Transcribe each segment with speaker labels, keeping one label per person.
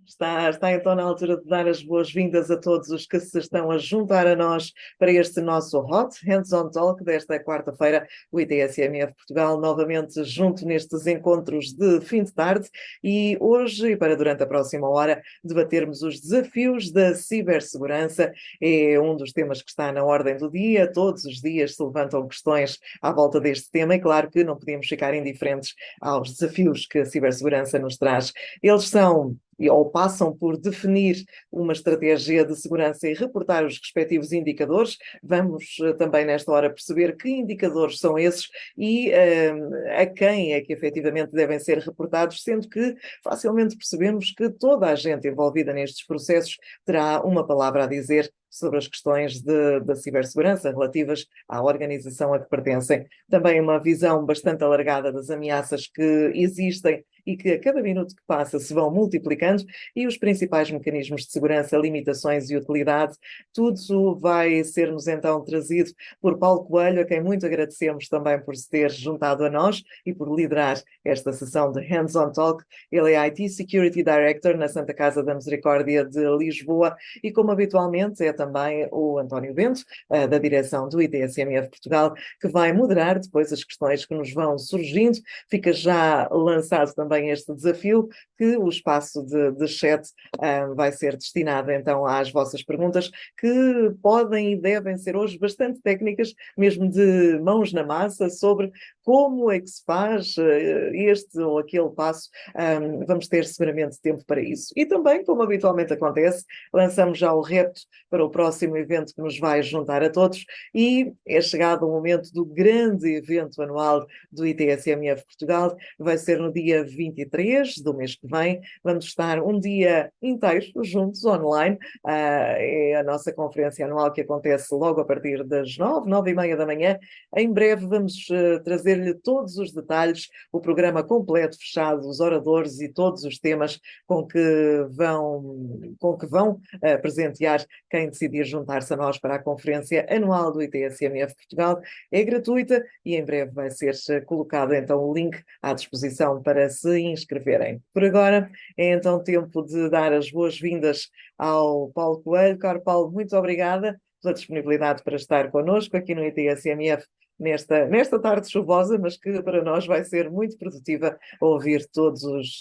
Speaker 1: Está então na altura de dar as boas-vindas a todos os que se estão a juntar a nós para este nosso Hot Hands-on Talk desta quarta-feira. O ITSMF Portugal novamente junto nestes encontros de fim de tarde e hoje, e para durante a próxima hora, debatermos os desafios da cibersegurança. É um dos temas que está na ordem do dia. Todos os dias se levantam questões à volta deste tema e claro que não podíamos ficar indiferentes aos desafios que a cibersegurança nos traz. Eles são ou passam por definir uma estratégia de segurança e reportar os respectivos indicadores. Vamos também nesta hora perceber que indicadores são esses e a quem é que efetivamente devem ser reportados, sendo que facilmente percebemos que toda a gente envolvida nestes processos terá uma palavra a dizer sobre as questões da cibersegurança relativas à organização a que pertencem. Também uma visão bastante alargada das ameaças que existem e que a cada minuto que passa se vão multiplicando e os principais mecanismos de segurança, limitações e utilidade. Tudo vai ser-nos então trazido por Paulo Coelho, a quem muito agradecemos também por se ter juntado a nós e por liderar esta sessão de Hands-on Talk. Ele é IT Security Director na Santa Casa da Misericórdia de Lisboa e, como habitualmente, é também o António Bento, da direção do ITSMF Portugal, que vai moderar depois as questões que nos vão surgindo. Fica já lançado também este desafio, que o espaço de chat vai ser destinado então às vossas perguntas, que podem e devem ser hoje bastante técnicas, mesmo de mãos na massa, sobre como é que se faz este ou aquele passo. Vamos ter seguramente tempo para isso. E também, como habitualmente acontece, lançamos já o repto para o próximo evento que nos vai juntar a todos e é chegado o momento do grande evento anual do ITSMF Portugal. Vai ser no dia 23 do mês que vem. Vamos estar um dia inteiro juntos, online. É a nossa conferência anual que acontece logo a partir das 9h30 da manhã. Em breve vamos trazer-lhe todos os detalhes, o programa completo, fechado, os oradores e todos os temas com que vão presentear quem decidir juntar-se a nós para a conferência anual do ITSMF Portugal. É gratuita e em breve vai ser colocado então o link à disposição para se inscreverem. Por agora é então tempo de dar as boas-vindas ao Paulo Coelho. Caro Paulo, muito obrigada pela disponibilidade para estar connosco aqui no ITSMF nesta tarde chuvosa, mas que para nós vai ser muito produtiva ouvir todos os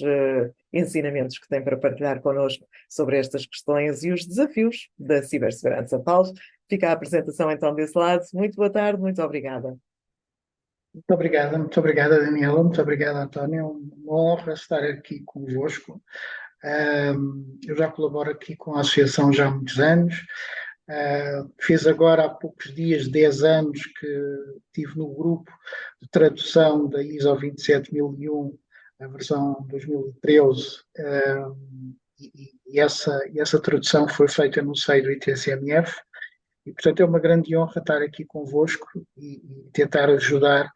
Speaker 1: ensinamentos que tem para partilhar connosco sobre estas questões e os desafios da cibersegurança. Paulo, fica a apresentação então desse lado. Muito boa tarde, muito obrigada.
Speaker 2: Muito obrigada, Daniela, muito obrigada, António. É uma honra estar aqui convosco. Eu já colaboro aqui com a associação já há muitos anos. Fiz agora há poucos dias, 10 anos, que estive no grupo de tradução da ISO 27001, a versão 2013, e essa tradução foi feita no seio do ITSMF. E, portanto, é uma grande honra estar aqui convosco e tentar ajudar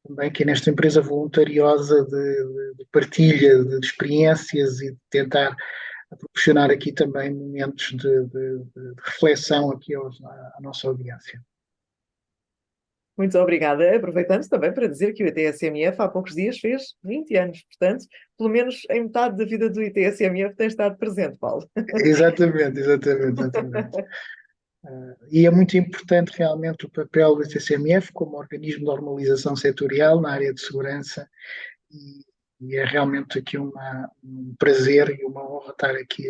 Speaker 2: também aqui nesta empresa voluntariosa de partilha de experiências e de tentar proporcionar aqui também momentos de reflexão aqui à nossa audiência.
Speaker 1: Muito obrigada. Aproveitando também para dizer que o ITSMF há poucos dias fez 20 anos, portanto, pelo menos em metade da vida do ITSMF tem estado presente, Paulo.
Speaker 2: Exatamente. E é muito importante realmente o papel do ITCMF como organismo de normalização setorial na área de segurança e é realmente aqui um prazer e uma honra estar aqui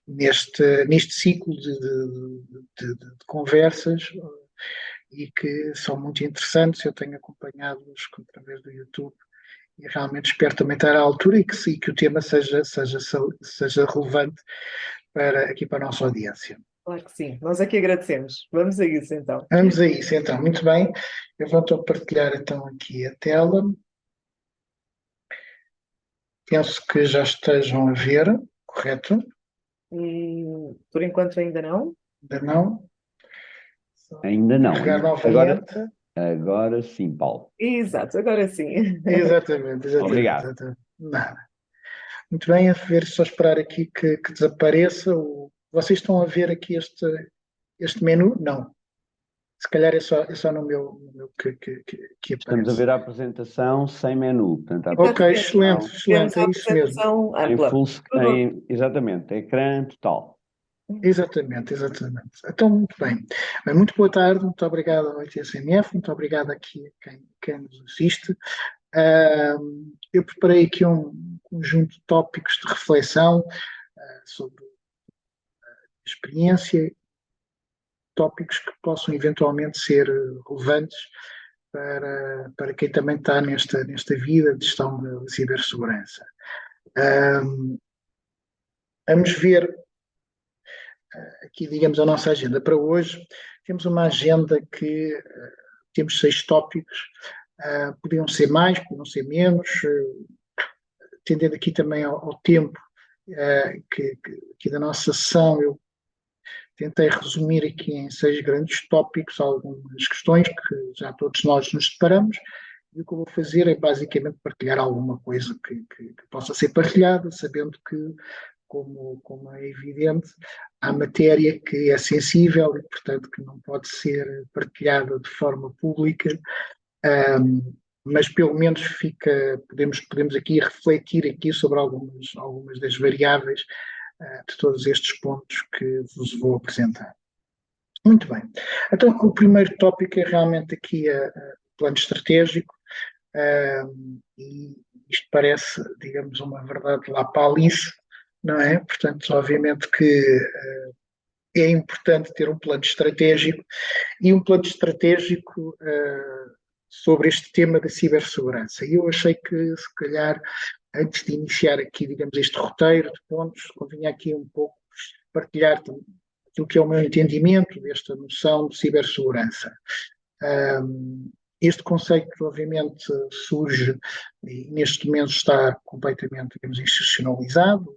Speaker 2: neste ciclo de conversas e que são muito interessantes. Eu tenho acompanhado-os através do YouTube e realmente espero também estar à altura e que o tema seja relevante aqui para a nossa audiência.
Speaker 1: Claro que sim, nós aqui agradecemos. Vamos a isso então.
Speaker 2: Vamos a isso então, muito bem. Eu vou então partilhar então aqui a tela. Penso que já estejam a ver, correto?
Speaker 1: Por enquanto ainda não.
Speaker 2: Ainda não?
Speaker 3: Ainda não.
Speaker 2: Carregar novamente.
Speaker 3: Agora sim, Paulo.
Speaker 1: Exato, agora sim.
Speaker 2: Exatamente.
Speaker 3: Obrigado.
Speaker 2: Exatamente. Nada. Muito bem, a ver, só esperar aqui que desapareça. Vocês estão a ver aqui este menu? Não. Se calhar é só no meu que
Speaker 3: Estamos a
Speaker 2: aparece.
Speaker 3: ver a apresentação sem menu. Portanto, a
Speaker 2: Ok,
Speaker 3: apresentação
Speaker 1: Temos
Speaker 2: excelente,
Speaker 1: a
Speaker 2: é isso mesmo.
Speaker 1: apresentação
Speaker 3: em
Speaker 1: ampla.
Speaker 3: full,
Speaker 1: Tudo.
Speaker 3: exatamente, ecrã total.
Speaker 2: Exatamente. Então, muito bem. Bem, muito boa tarde, muito obrigado ao ITSMF, muito obrigado aqui a quem nos assiste. Eu preparei aqui um conjunto de tópicos de reflexão sobre experiência, tópicos que possam eventualmente ser relevantes para quem também está nesta vida de gestão de cibersegurança. Vamos ver aqui, digamos, a nossa agenda para hoje. Temos uma agenda que temos 6 tópicos, podiam ser mais, podiam ser menos, tendendo aqui também ao tempo que da nossa sessão, eu tentei resumir aqui em 6 grandes tópicos algumas questões que já todos nós nos deparamos, e o que eu vou fazer é basicamente partilhar alguma coisa que possa ser partilhada, sabendo que, como é evidente, há matéria que é sensível e, portanto, que não pode ser partilhada de forma pública, mas pelo menos podemos aqui refletir aqui sobre algumas das variáveis de todos estes pontos que vos vou apresentar. Muito bem. Então, o primeiro tópico é realmente aqui o plano estratégico, e isto parece, digamos, uma verdade lá para Alice, não é? Portanto, obviamente que é importante ter um plano estratégico e um plano estratégico sobre este tema da cibersegurança. E eu achei que, se calhar, antes de iniciar aqui, digamos, este roteiro de pontos, convinha aqui um pouco partilhar aquilo que é o meu entendimento desta noção de cibersegurança. Este conceito, obviamente, surge e neste momento está completamente, digamos, institucionalizado,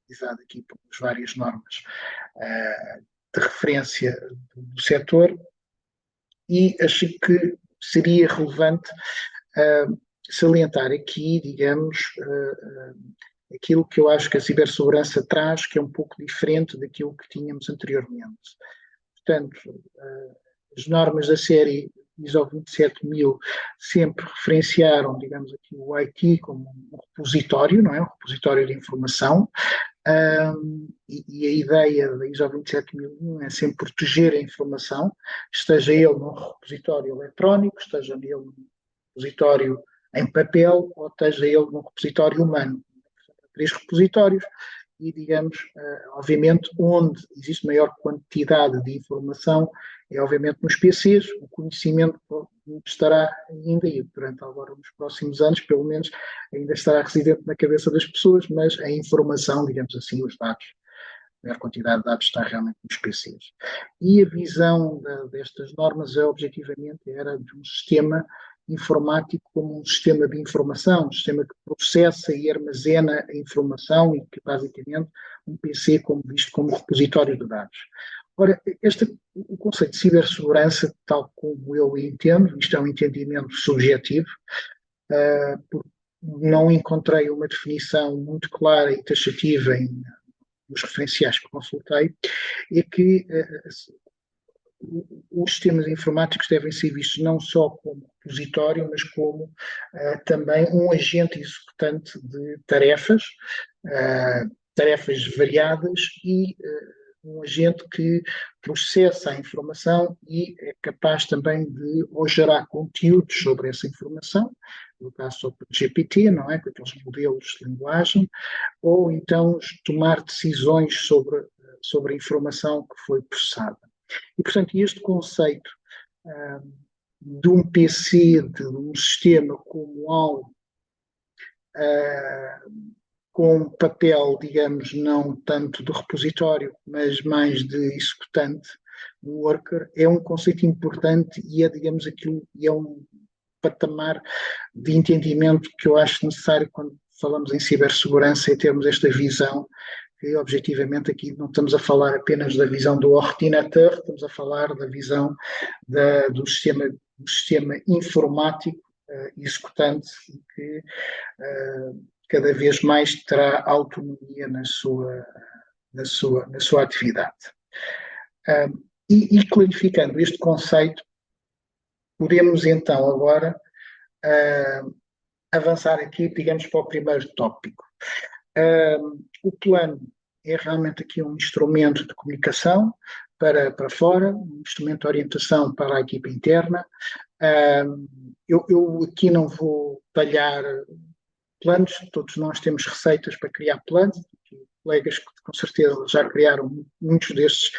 Speaker 2: utilizado aqui por várias normas de referência do setor, e achei que seria relevante salientar aqui, digamos, aquilo que eu acho que a cibersegurança traz, que é um pouco diferente daquilo que tínhamos anteriormente. Portanto, as normas da série ISO 27000 sempre referenciaram, digamos aqui, o IT como um repositório, não é? Um repositório de informação, e a ideia da ISO 27001 é sempre proteger a informação, esteja ele num repositório eletrónico, esteja ele num repositório em papel ou esteja ele num repositório humano. 3 repositórios e, digamos, obviamente, onde existe maior quantidade de informação é, obviamente, nos PCs. O conhecimento estará ainda aí, durante agora nos próximos anos, pelo menos, ainda estará residente na cabeça das pessoas, mas a informação, digamos assim, os dados, a maior quantidade de dados está realmente nos PCs. E a visão destas normas objetivamente era de um sistema informático como um sistema de informação, um sistema que processa e armazena a informação e que, basicamente, um PC como visto como repositório de dados. Ora, o conceito de cibersegurança, tal como eu entendo, isto é um entendimento subjetivo, porque não encontrei uma definição muito clara e taxativa nos referenciais que consultei, é que os sistemas informáticos devem ser vistos não só como repositório, mas como também um agente executante de tarefas, tarefas variadas e um agente que processa a informação e é capaz também de ou gerar conteúdos sobre essa informação, no caso sobre o GPT, não é? Com aqueles modelos de linguagem, ou então tomar decisões sobre a informação que foi processada. E, portanto, este conceito de um PC, de um sistema como algo com papel, digamos, não tanto de repositório, mas mais de executante, um worker, é um conceito importante e é, digamos, aquilo, e é um patamar de entendimento que eu acho necessário quando falamos em cibersegurança e termos esta visão que, objetivamente, aqui não estamos a falar apenas da visão do ordinateur, estamos a falar da visão do sistema informático executante e que cada vez mais terá autonomia na sua atividade. E clarificando este conceito, podemos então agora avançar aqui, digamos, para o primeiro tópico. O plano é realmente aqui um instrumento de comunicação para fora, um instrumento de orientação para a equipa interna. Eu aqui não vou detalhar planos, todos nós temos receitas para criar planos, colegas que com certeza já criaram muitos destes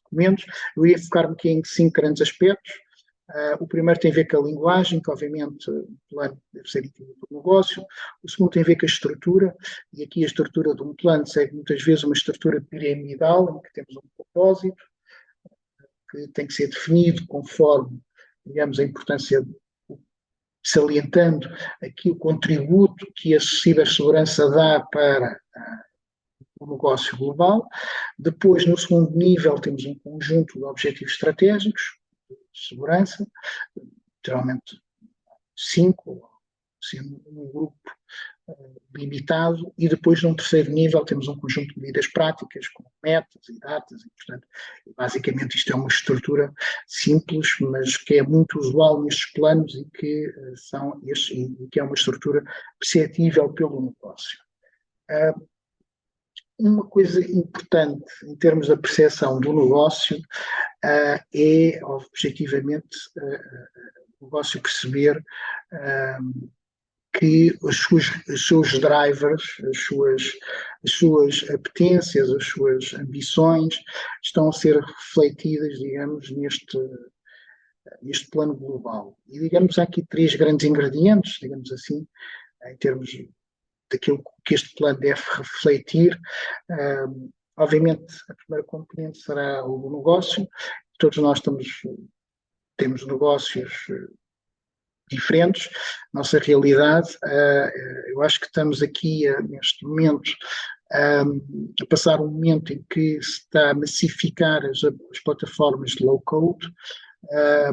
Speaker 2: documentos. Eu ia focar-me aqui em 5 grandes aspectos. O primeiro tem a ver com a linguagem, que obviamente o plano deve ser entendido por negócio. O segundo tem a ver com a estrutura, e aqui a estrutura de um plano segue muitas vezes uma estrutura piramidal, em que temos um propósito, que tem que ser definido conforme, digamos, a importância, salientando aqui o contributo que a cibersegurança dá para o negócio global. Depois, no segundo nível, temos um conjunto de objetivos estratégicos de segurança, geralmente 5, sendo um grupo limitado, e depois num terceiro nível temos um conjunto de medidas práticas com metas e datas, e portanto basicamente isto é uma estrutura simples, mas que é muito usual nestes planos e que que é uma estrutura perceptível pelo negócio. Uma coisa importante em termos da percepção do negócio é objetivamente o negócio perceber que os seus drivers, as suas apetências, as suas ambições estão a ser refletidas, digamos, neste plano global. E, digamos, há aqui 3 grandes ingredientes, digamos assim, em termos daquilo que este plano deve refletir. Obviamente, a primeira componente será o do negócio. Todos nós temos negócios diferentes, nossa realidade. Eu acho que estamos aqui, neste momento, a passar um momento em que se está a massificar as plataformas de low-code,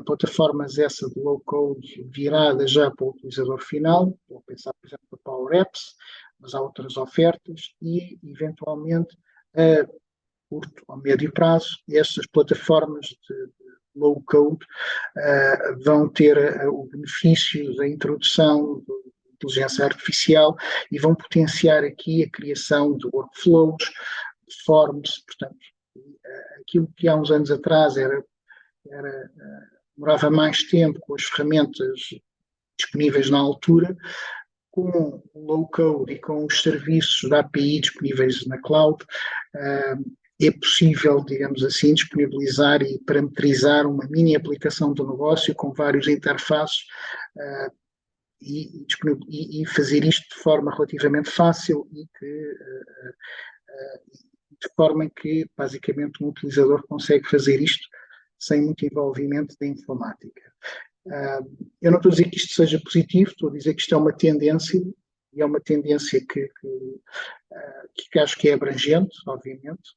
Speaker 2: plataformas essa de low-code virada já para o utilizador final. Vou pensar, por exemplo, na Power Apps, mas há outras ofertas e, eventualmente, a curto ou médio prazo, estas plataformas de low-code vão ter o benefício da introdução de inteligência artificial e vão potenciar aqui a criação de workflows, de forms. Portanto, aquilo que há uns anos atrás demorava mais tempo com as ferramentas disponíveis na altura, com o low-code e com os serviços da API disponíveis na cloud, é possível, digamos assim, disponibilizar e parametrizar uma mini aplicação do negócio com vários interfaces e fazer isto de forma relativamente fácil e de forma que, basicamente, um utilizador consegue fazer isto sem muito envolvimento da informática. Eu não estou a dizer que isto seja positivo, estou a dizer que isto é uma tendência, e é uma tendência que acho que é abrangente, obviamente.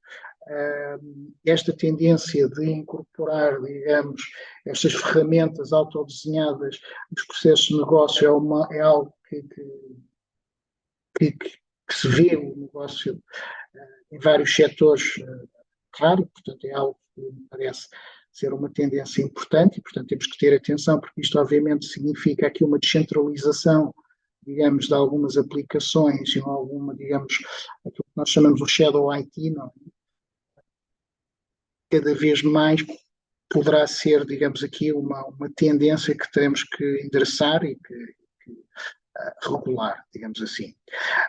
Speaker 2: Esta tendência de incorporar, digamos, estas ferramentas autodesenhadas nos processos de negócio é algo que se vê o negócio em vários setores, claro, portanto é algo que me parece ser uma tendência importante e, portanto, temos que ter atenção, porque isto obviamente significa aqui uma descentralização, digamos, de algumas aplicações e alguma, digamos, aquilo que nós chamamos o shadow IT, não? Cada vez mais poderá ser, digamos aqui, uma tendência que teremos que endereçar e que regular, digamos assim.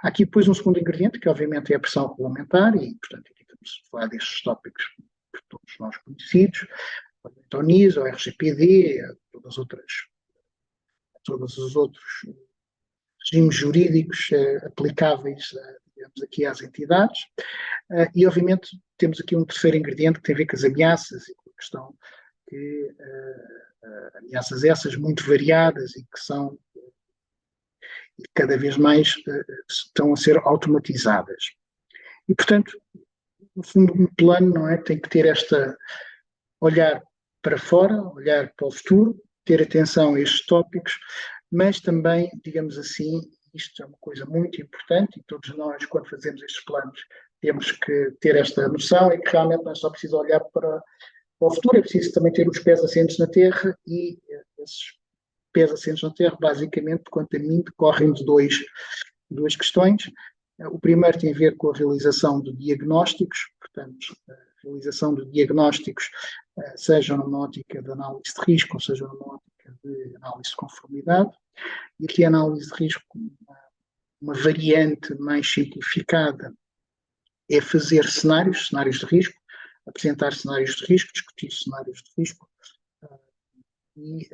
Speaker 2: Há aqui depois um segundo ingrediente, que obviamente é a pressão regulamentar, e, portanto, aqui estamos a falar destes tópicos por todos nós conhecidos, a NIS, o RGPD, todos os outros regimes jurídicos aplicáveis, digamos aqui, às entidades. E, obviamente, temos aqui um terceiro ingrediente que tem a ver com as ameaças e com a questão que ameaças essas muito variadas e que são cada vez mais estão a ser automatizadas. E, portanto, no fundo, um plano, não é, tem que ter olhar para fora, olhar para o futuro, ter atenção a estes tópicos, mas também, digamos assim, isto é uma coisa muito importante e todos nós, quando fazemos estes planos, temos que ter esta noção e que realmente não é só preciso olhar para o futuro, é preciso também ter os pés assentes na terra e esses pés assentes na terra, basicamente, quanto a mim, decorrem de duas questões. O primeiro tem a ver com a realização de diagnósticos, portanto, a realização de diagnósticos, seja numa ótica de análise de risco, ou seja numa ótica de análise de conformidade. E aqui a análise de risco, uma variante mais simplificada, é fazer cenários de risco, apresentar cenários de risco, discutir cenários de risco e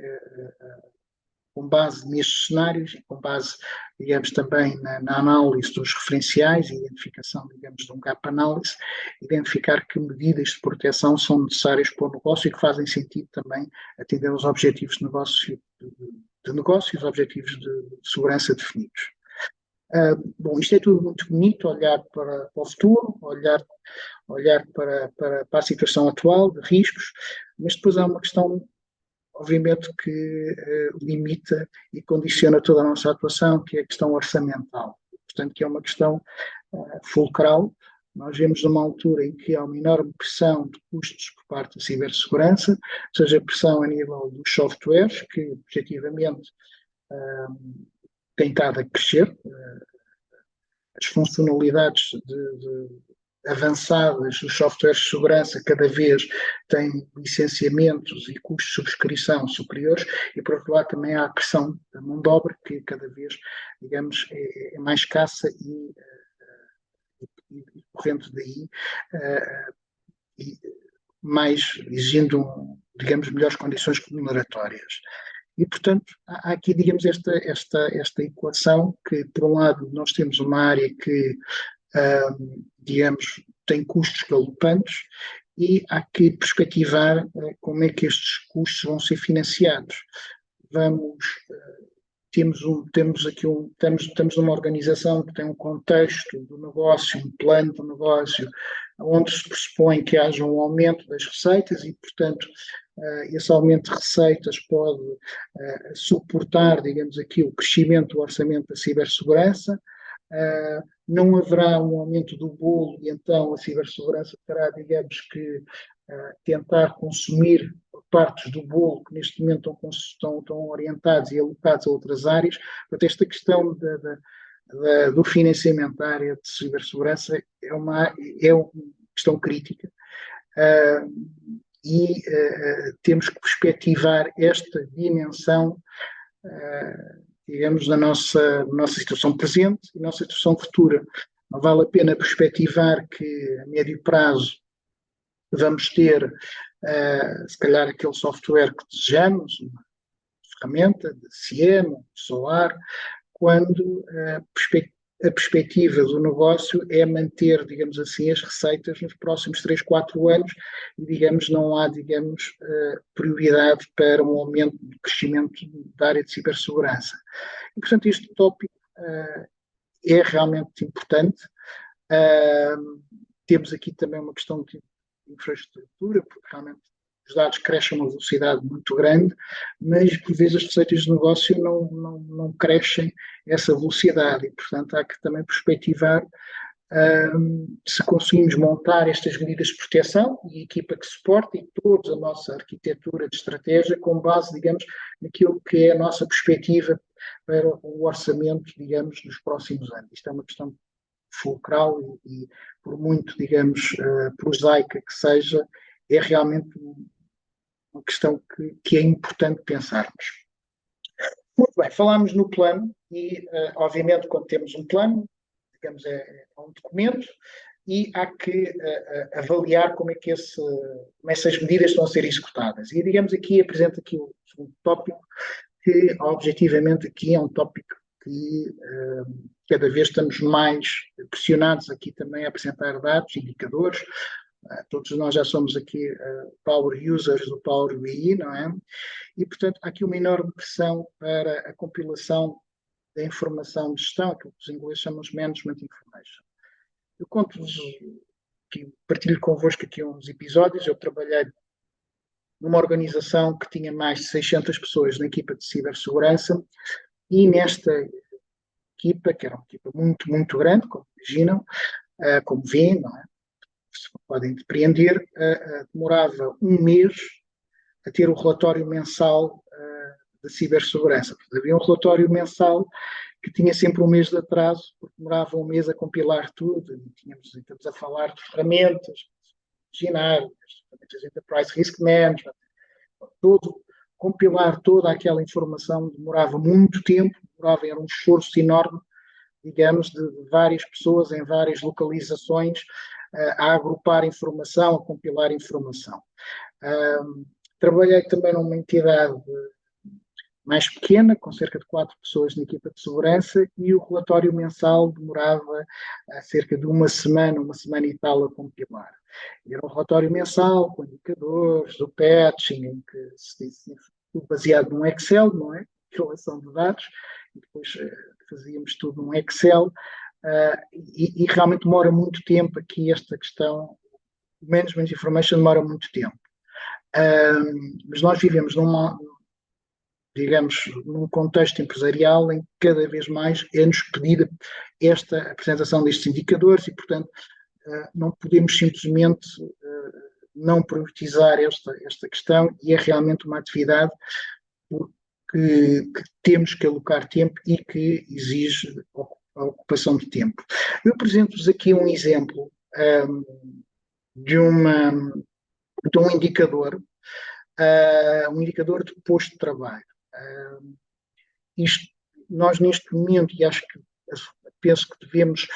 Speaker 2: com base nestes cenários e com base, digamos, também na análise dos referenciais e identificação, digamos, de um gap analysis, identificar que medidas de proteção são necessárias para o negócio e que fazem sentido também atender aos objetivos de negócio e os objetivos de segurança definidos. Bom, isto é tudo muito bonito, olhar para o futuro, olhar para a situação atual de riscos, mas depois há uma questão, obviamente, que limita e condiciona toda a nossa atuação, que é a questão orçamental. Portanto, que é uma questão fulcral. Nós vemos numa altura em que há uma enorme pressão de custos por parte da cibersegurança, seja pressão a nível dos softwares, que objetivamente tem estado a crescer, as funcionalidades avançadas dos softwares de segurança cada vez têm licenciamentos e custos de subscrição superiores e, por outro lado, também há a pressão da mão de obra, que cada vez, digamos, é mais escassa e correndo daí e mais exigindo, digamos, melhores condições remuneratórias. E, portanto, há aqui, digamos, esta equação que, por um lado, nós temos uma área que, digamos, tem custos galopantes e há que perspectivar como é que estes custos vão ser financiados. Estamos numa organização que tem um contexto do negócio, um plano do negócio, onde se pressupõe que haja um aumento das receitas e, portanto, esse aumento de receitas pode suportar, digamos aqui, o crescimento do orçamento da cibersegurança. Não haverá um aumento do bolo e então a cibersegurança terá, digamos que, tentar consumir partes do bolo que neste momento estão orientados e alocados a outras áreas. Portanto, esta questão do financiamento da área de cibersegurança é uma questão crítica e temos que perspectivar esta dimensão, digamos, na nossa situação presente e na nossa situação futura. Não vale a pena perspectivar que a médio prazo vamos ter, se calhar, aquele software que desejamos, uma ferramenta de CIEM, de SOAR, quando a perspectiva do negócio é manter, digamos assim, as receitas nos próximos 3, 4 anos e, digamos, não há, digamos, prioridade para um aumento de crescimento da área de cibersegurança. E, portanto, este tópico é realmente importante. Temos aqui também uma questão de infraestrutura, porque realmente os dados crescem a uma velocidade muito grande, mas por vezes as receitas de negócio não crescem essa velocidade e, portanto, há que também perspectivar se conseguimos montar estas medidas de proteção e a equipa que suporta e toda a nossa arquitetura de estratégia com base, digamos, naquilo que é a nossa perspectiva para o orçamento, digamos, dos próximos anos. Isto é uma questão fulcral e por muito, digamos, prosaica que seja, é realmente uma questão que é importante pensarmos. Muito bem, falámos no plano e, obviamente, quando temos um plano, digamos, é um documento e há que avaliar como essas medidas estão a ser executadas. E, digamos, aqui apresento aqui o segundo tópico, que, objetivamente, aqui é um tópico que cada vez estamos mais pressionados aqui também a apresentar dados, indicadores. Todos nós já somos aqui power users do Power BI, não é? E, portanto, há aqui uma enorme pressão para a compilação da informação de gestão, aquilo que os ingleses chamam de Management Information. Eu conto-vos, partilho convosco aqui uns episódios. Eu trabalhei numa organização que tinha mais de 600 pessoas na equipa de cibersegurança e nesta equipa, que era uma equipa muito, muito grande, como imaginam, como veem, não é? Se podem depreender, demorava um mês a ter o relatório mensal da cibersegurança. Havia um relatório mensal que tinha sempre um mês de atraso, porque demorava um mês a compilar tudo, e estamos a falar de ferramentas, ferramentas de Enterprise Risk Management, compilar toda aquela informação demorava muito tempo, era um esforço enorme, digamos, de várias pessoas em várias localizações a agrupar informação, a compilar informação. Trabalhei também numa entidade mais pequena, com cerca de 4 pessoas na equipa de segurança, e o relatório mensal demorava cerca de uma semana e tal a compilar. Era um relatório mensal, com indicadores, o patching, em que se disse, baseado num Excel, não é? Relação de dados, e depois fazíamos tudo num Excel, e realmente demora muito tempo aqui esta questão, o Management Information demora muito tempo. Mas nós vivemos num contexto empresarial em que cada vez mais é-nos pedida esta apresentação destes indicadores e, portanto, não podemos simplesmente não priorizar esta questão, e é realmente uma atividade que temos que alocar tempo e que exige a ocupação de tempo. Eu apresento-vos aqui um exemplo de um indicador, de posto de trabalho. Nós neste momento, e penso que devemos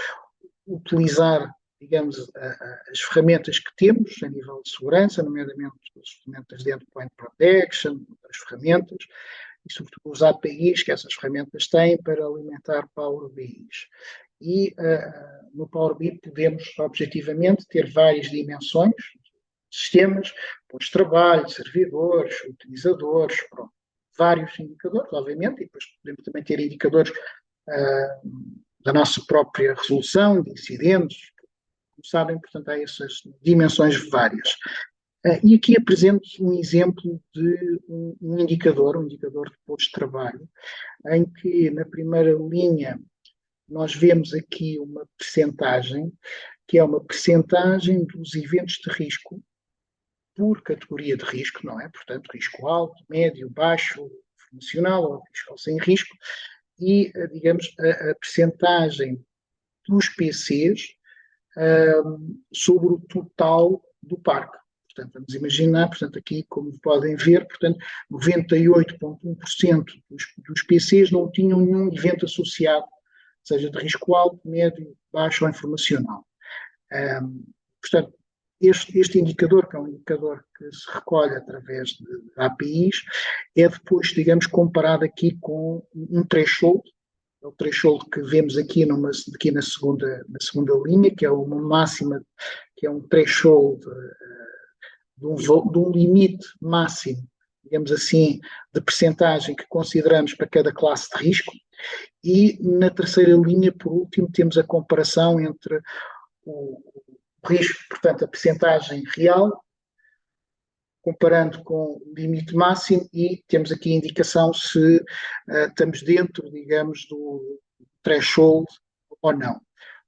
Speaker 2: utilizar, digamos, as ferramentas que temos a nível de segurança, nomeadamente as ferramentas de Endpoint Protection, as ferramentas, e sobretudo os APIs que essas ferramentas têm para alimentar Power BIs. E no Power BI podemos, objetivamente, ter várias dimensões, sistemas, postos de trabalho, servidores, utilizadores, pronto, vários indicadores, obviamente, e depois podemos também ter indicadores da nossa própria resolução de incidentes. Como sabem, portanto, há essas dimensões várias. E aqui apresento um exemplo de um indicador de posto de trabalho, em que na primeira linha nós vemos aqui uma percentagem, que é uma percentagem dos eventos de risco por categoria de risco, não é? Portanto, risco alto, médio, baixo, informacional ou risco sem risco, e, digamos, a percentagem dos PCs sobre o total do parque. Portanto, vamos imaginar, portanto, aqui, como podem ver, portanto, 98,1% dos PCs não tinham nenhum evento associado, seja de risco alto, médio, baixo ou informacional. Portanto, este indicador, que é um indicador que se recolhe através de APIs, é depois, digamos, comparado aqui com um threshold, o threshold que vemos aqui, na segunda linha, que é uma máxima, que é um threshold de um limite máximo, digamos assim, de percentagem que consideramos para cada classe de risco. E na terceira linha, por último, temos a comparação entre o risco, portanto, a percentagem real, comparando com o limite máximo, e temos aqui a indicação se estamos dentro, digamos, do threshold ou não.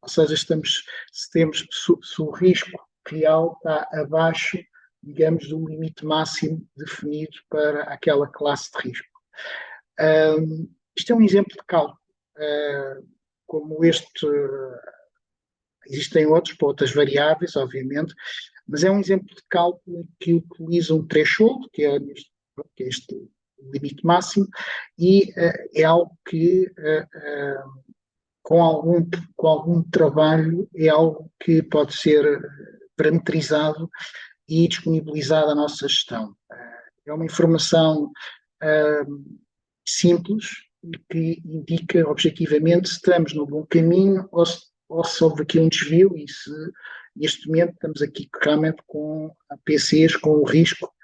Speaker 2: Ou seja, se o risco real está abaixo, digamos, do limite máximo definido para aquela classe de risco. Isto é um exemplo de cálculo. Como este, existem outros para outras variáveis, obviamente, mas é um exemplo de cálculo que utiliza um threshold, que é este limite máximo, e é algo que, com algum trabalho, é algo que pode ser parametrizado e disponibilizado à nossa gestão. É uma informação simples que indica objetivamente se estamos no bom caminho ou se houve aqui um desvio, e se neste momento estamos aqui realmente com PCs com o risco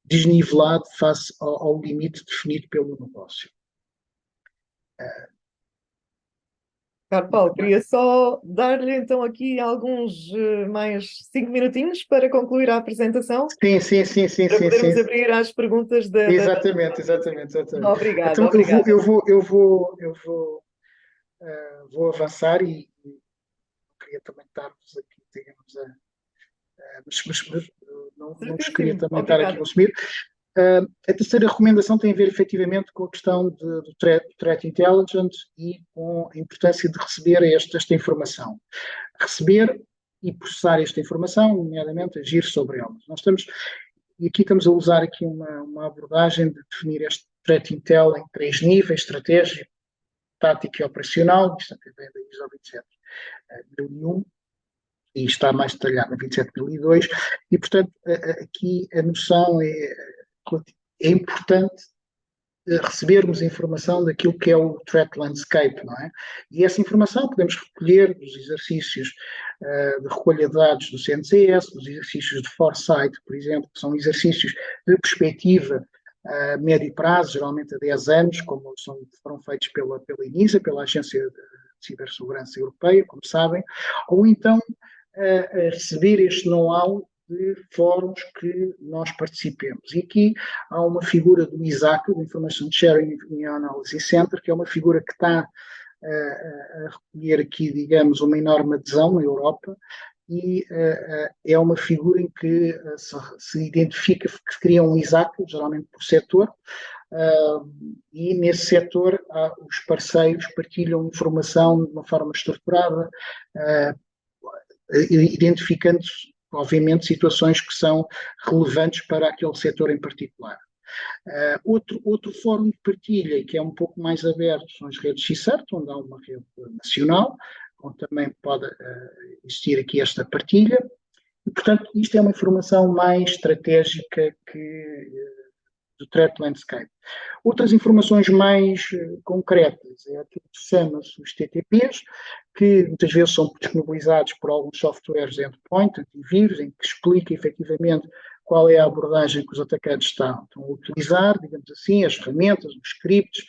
Speaker 2: desnivelado face ao limite definido pelo negócio.
Speaker 1: Caro Paulo, queria só dar-lhe então aqui alguns mais 5 minutinhos para concluir a apresentação,
Speaker 2: Sim, sim, sim, sim,
Speaker 1: para
Speaker 2: sim, sim.
Speaker 1: podermos abrir às perguntas da...
Speaker 2: Exatamente, exatamente, exatamente.
Speaker 1: Obrigada,
Speaker 2: Então
Speaker 1: obrigada.
Speaker 2: vou avançar e queria também estar-vos aqui, digamos, mas não vos queria
Speaker 1: Certíssimo,
Speaker 2: também estar aqui a
Speaker 1: obrigada.
Speaker 2: consumir. A terceira recomendação tem a ver efetivamente com a questão do threat intelligence e com a importância de receber esta informação. Receber e processar esta informação, nomeadamente agir sobre ela. E aqui estamos a usar aqui uma abordagem de definir este threat intel em 3 níveis: estratégico, tático e operacional. Isto vem da ISO 27001 e está mais detalhado na 27002. E, portanto, aqui a noção é importante recebermos informação daquilo que é o threat landscape, não é? E essa informação podemos recolher dos exercícios de recolha de dados do CNCS, dos exercícios de foresight, por exemplo, que são exercícios de perspectiva a médio prazo, geralmente a 10 anos, como foram feitos pela ENISA, pela Agência de Cibersegurança Europeia, como sabem, ou então a receber este know-how de fóruns que nós participemos. E aqui há uma figura do ISAC, do Information Sharing and Analysis Center, que é uma figura que está a recolher aqui, digamos, uma enorme adesão na Europa, e é uma figura em que se identifica que se cria um ISAC, geralmente por setor, e nesse setor os parceiros partilham informação de uma forma estruturada, identificando, obviamente, situações que são relevantes para aquele setor em particular. Outro fórum de partilha, que é um pouco mais aberto, são as redes CISART, onde há uma rede nacional, onde também pode existir aqui esta partilha. E, portanto, isto é uma informação mais estratégica do threat landscape. Outras informações mais concretas é aquilo que se chama os TTPs, que muitas vezes são disponibilizados por alguns softwares endpoint, antivírus, em que explica efetivamente qual é a abordagem que os atacantes estão a utilizar, digamos assim, as ferramentas, os scripts,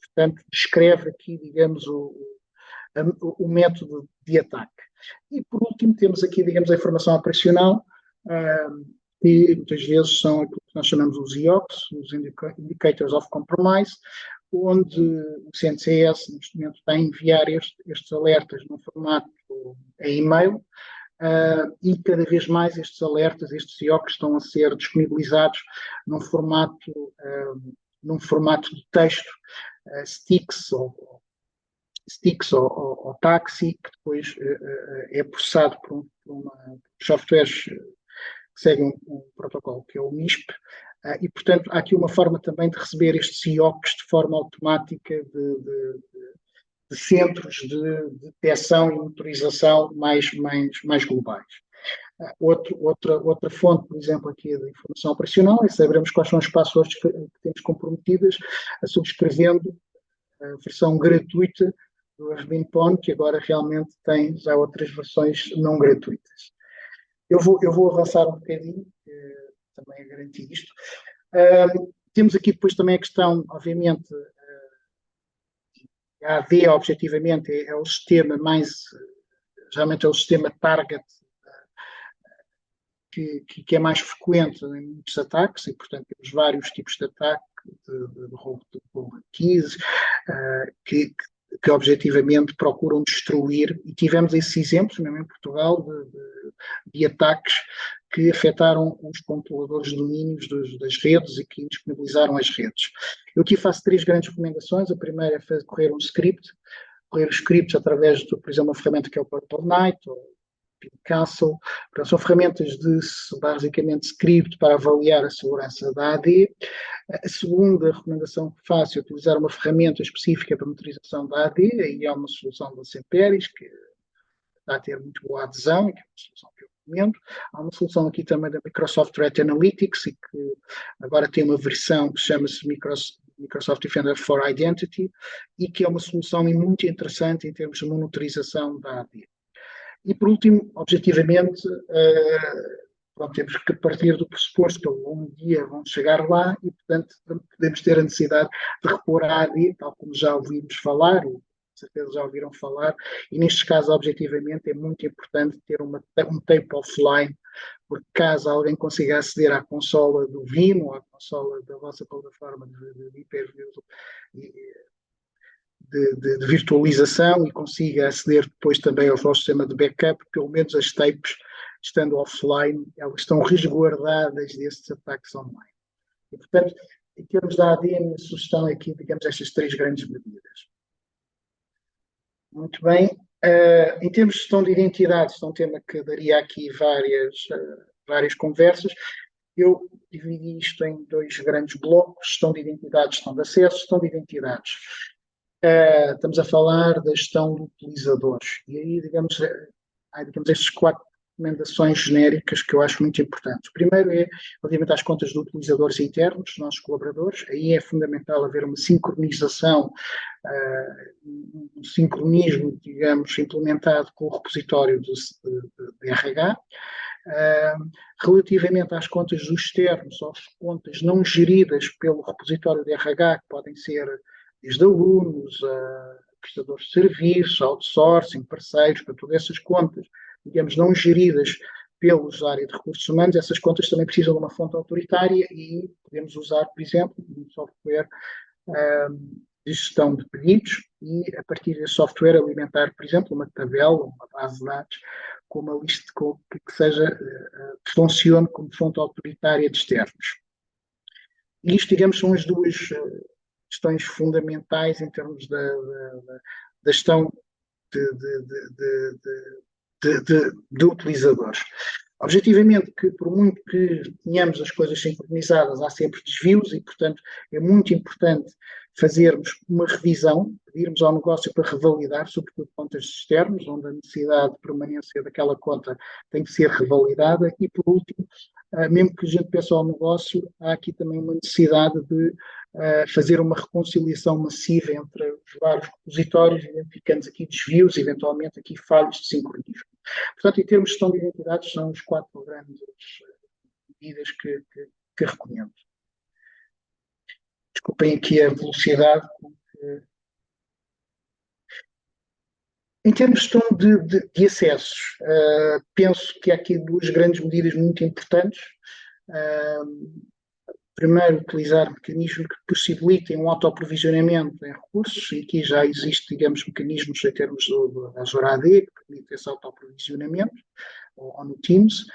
Speaker 2: portanto, descreve aqui, digamos, o método de ataque. E, por último, temos aqui, digamos, a informação operacional, que muitas vezes são aquilo que nós chamamos os IOCs, os Indicators of Compromise, onde o CNCS, neste momento, está a enviar estes alertas no formato em e-mail, e cada vez mais estes alertas, estes IOCs, estão a ser disponibilizados num formato de texto, sticks ou taxi, que depois é processado por softwares que seguem um protocolo que é o MISP, e, portanto, há aqui uma forma também de receber estes IOCs de forma automática de centros de detecção e monitorização mais globais. Outra fonte, por exemplo, aqui de informação operacional, é sabermos quais são as passwords que temos comprometidas, subscrevendo a versão gratuita do RBNPON, que agora realmente tem já outras versões não gratuitas. Eu vou avançar um bocadinho, também a garantir isto. Temos aqui depois também a questão, obviamente, a AD, objetivamente, é o sistema geralmente é o sistema target que é mais frequente em muitos ataques, e, portanto, temos vários tipos de ataque, de roubo de keys, que objetivamente procuram destruir, e tivemos esses exemplos, mesmo em Portugal, de ataques que afetaram os controladores de domínios das redes e que indisponibilizaram as redes. Eu aqui faço 3 grandes recomendações. A primeira é correr um script, correr os scripts através de, por exemplo, uma ferramenta que é o Purple Knight, ou Castle. São ferramentas de, basicamente, script para avaliar a segurança da AD. A segunda recomendação que faço é utilizar uma ferramenta específica para monitorização da AD, e é uma solução da Semperis, que está a ter muito boa adesão, e que é uma solução que eu recomendo. Há uma solução aqui também da Microsoft Threat Analytics, e que agora tem uma versão que chama-se Microsoft Defender for Identity, e que é uma solução muito interessante em termos de monitorização da AD. E, por último, objetivamente, temos que partir do pressuposto que um dia vão chegar lá e, portanto, podemos ter a necessidade de repor a AD, tal como já ouvimos falar, e de certeza já ouviram falar, e nestes casos, objetivamente, é muito importante ter um tape offline, porque caso alguém consiga aceder à consola do Vim ou à consola da vossa plataforma de virtualização e consiga aceder depois também ao vosso sistema de backup, pelo menos as tapes, estando offline, elas estão resguardadas desses ataques online. E, portanto, em termos da AD, a minha sugestão é aqui, digamos, estas 3 grandes medidas. Muito bem. Em termos de gestão de identidades, é um tema que daria aqui várias conversas. Eu dividi isto em 2 grandes blocos: gestão de identidades, gestão de acesso, gestão de identidades. Estamos a falar da gestão de utilizadores. E aí, digamos, há estas 4 recomendações genéricas que eu acho muito importantes. O primeiro é, relativamente às contas de utilizadores internos, dos nossos colaboradores. Aí é fundamental haver uma sincronização, um sincronismo, digamos, implementado com o repositório de RH. Relativamente às contas dos externos, ou às contas não geridas pelo repositório de RH, que podem ser desde alunos, prestadores de serviços, outsourcing, parceiros, para todas essas contas, digamos, não geridas pelos áreas de recursos humanos, essas contas também precisam de uma fonte autoritária e podemos usar, por exemplo, um software de gestão de pedidos e, a partir desse software, alimentar, por exemplo, uma tabela, uma base de dados, com uma lista que seja, que funcione como fonte autoritária de externos. E isto, digamos, são as 2 questões fundamentais em termos da gestão de utilizadores. Objetivamente, que por muito que tenhamos as coisas sincronizadas, há sempre desvios e, portanto, é muito importante fazermos uma revisão, pedirmos ao negócio para revalidar, sobretudo contas externas, onde a necessidade de permanência daquela conta tem que ser revalidada. E, por último, mesmo que a gente pense ao negócio, há aqui também uma necessidade de fazer uma reconciliação massiva entre os vários repositórios, identificando aqui desvios, eventualmente aqui falhas de sincronismo. Portanto, em termos de gestão de identidades, são as 4 grandes medidas que recomendo. Desculpem aqui a velocidade. Em termos de gestão de acessos, penso que há aqui 2 grandes medidas muito importantes. Primeiro, utilizar mecanismos que possibilitem um autoprovisionamento em recursos, e aqui já existe, digamos, mecanismos em termos da Azure AD, que permitem esse autoprovisionamento, ou no Teams,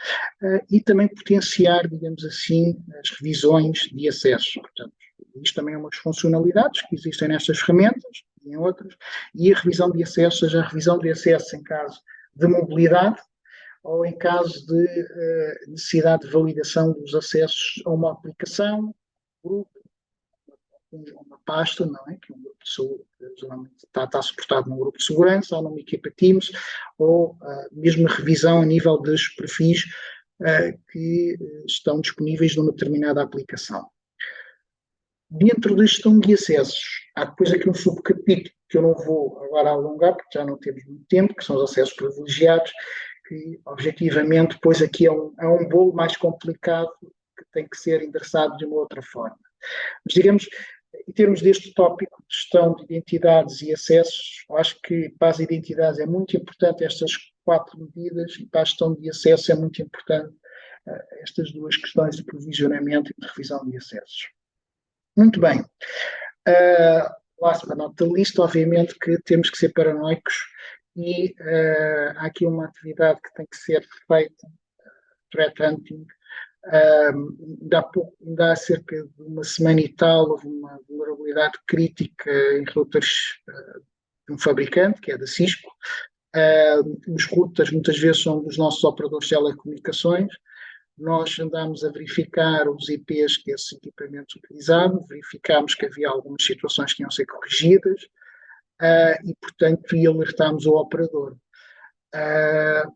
Speaker 2: e também potenciar, digamos assim, as revisões de acesso. Portanto, isto também é uma das funcionalidades que existem nestas ferramentas e em outras, e a revisão de acesso, seja a revisão de acesso em caso de mobilidade, ou em caso de necessidade de validação dos acessos a uma aplicação, um grupo, uma pasta, não é? Que um grupo de saúde geralmente está suportado num grupo de segurança, ou numa equipa Teams, ou mesmo a revisão a nível dos perfis que estão disponíveis numa determinada aplicação. Dentro da gestão de acessos, há depois aqui um subcapítulo que eu não vou agora alongar, porque já não temos muito tempo, que são os acessos privilegiados, que objetivamente depois aqui é um bolo mais complicado que tem que ser endereçado de uma outra forma. Mas digamos, em termos deste tópico de gestão de identidades e acessos, eu acho que para as identidades é muito importante estas 4 medidas e para a gestão de acesso é muito importante estas 2 questões de provisionamento e de revisão de acessos. Muito bem. Last but not the least, obviamente que temos que ser paranoicos e há aqui uma atividade que tem que ser feita, threat hunting. Ainda há cerca de uma semana e tal, houve uma vulnerabilidade crítica em routers de um fabricante, que é da Cisco. Os routers muitas vezes são dos nossos operadores de telecomunicações. Nós andámos a verificar os IPs que esses equipamentos utilizavam, verificámos que havia algumas situações que iam ser corrigidas e, portanto, alertámos o operador.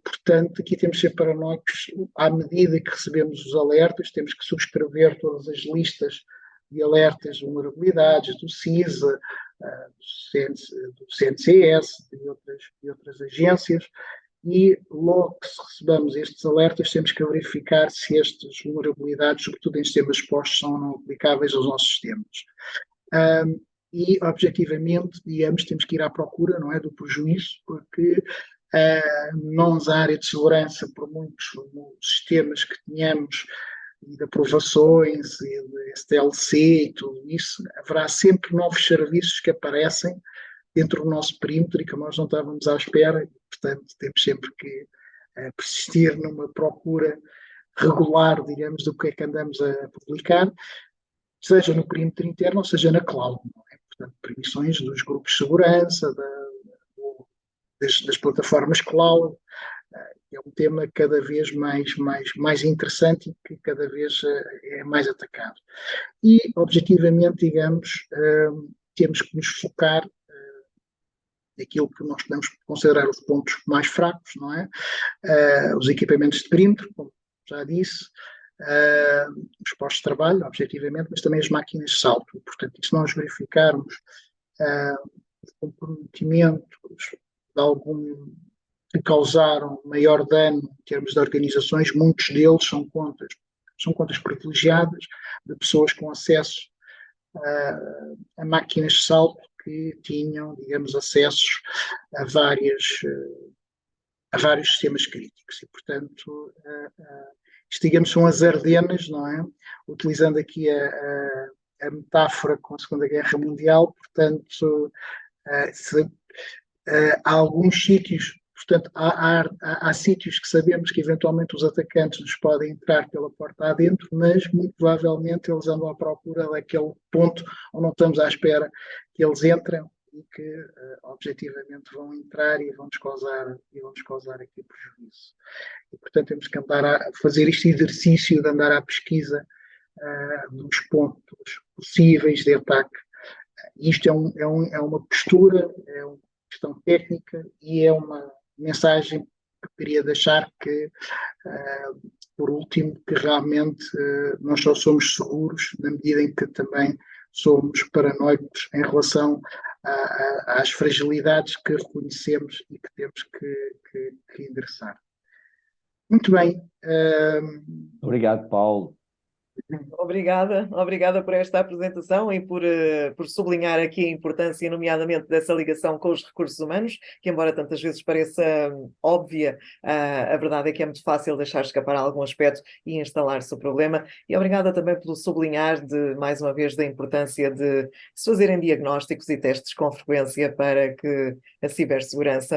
Speaker 2: Portanto, aqui temos que ser paranoicos. À medida que recebemos os alertas, temos que subscrever todas as listas de alertas de vulnerabilidades, do CISA, do CNCS e outras agências, e logo que recebamos estes alertas, temos que verificar se estas vulnerabilidades, sobretudo em sistemas expostos, são não aplicáveis aos nossos sistemas. e, objetivamente, digamos, temos que ir à procura, não é, do prejuízo, porque não nos área de segurança, por muitos sistemas que tenhamos, e de aprovações, e de STLC e tudo isso, haverá sempre novos serviços que aparecem dentro do nosso perímetro e que nós não estávamos à espera, e, portanto, temos sempre que persistir numa procura regular, digamos, do que é que andamos a publicar, seja no perímetro interno ou seja na cloud. Não é? Portanto, permissões dos grupos de segurança, das plataformas cloud. É um tema cada vez mais interessante e que cada vez é mais atacado. E, objetivamente, digamos, temos que nos focar naquilo que nós podemos considerar os pontos mais fracos, não é? Os equipamentos de perímetro, como já disse, os postos de trabalho, objetivamente, mas também as máquinas de salto. Portanto, se nós verificarmos os comprometimentos de algum que causaram maior dano em termos de organizações, muitos deles são contas privilegiadas de pessoas com acesso a máquinas de salto que tinham, digamos, acessos a vários sistemas críticos. E, portanto, isto, digamos, são as Ardenas, não é? Utilizando aqui a metáfora com a Segunda Guerra Mundial, portanto, há alguns sítios, portanto, há sítios que sabemos que eventualmente os atacantes nos podem entrar pela porta adentro, mas muito provavelmente eles andam à procura daquele ponto onde não estamos à espera que eles entrem e que objetivamente vão entrar e vão-nos causar aqui prejuízo. E, portanto, temos que andar a fazer este exercício de andar à pesquisa dos pontos possíveis de ataque. Isto é uma postura, é uma questão técnica e é uma mensagem que queria deixar que, por último, que realmente nós só somos seguros na medida em que também somos paranoicos em relação às fragilidades que reconhecemos e que temos que endereçar. Muito bem.
Speaker 3: Obrigado, Paulo.
Speaker 1: Obrigada por esta apresentação e por sublinhar aqui a importância, nomeadamente, dessa ligação com os recursos humanos, que embora tantas vezes pareça óbvia, a verdade é que é muito fácil deixar escapar algum aspecto e instalar-se o problema. E obrigada também pelo sublinhar, mais uma vez, da importância de se fazerem diagnósticos e testes com frequência para que a cibersegurança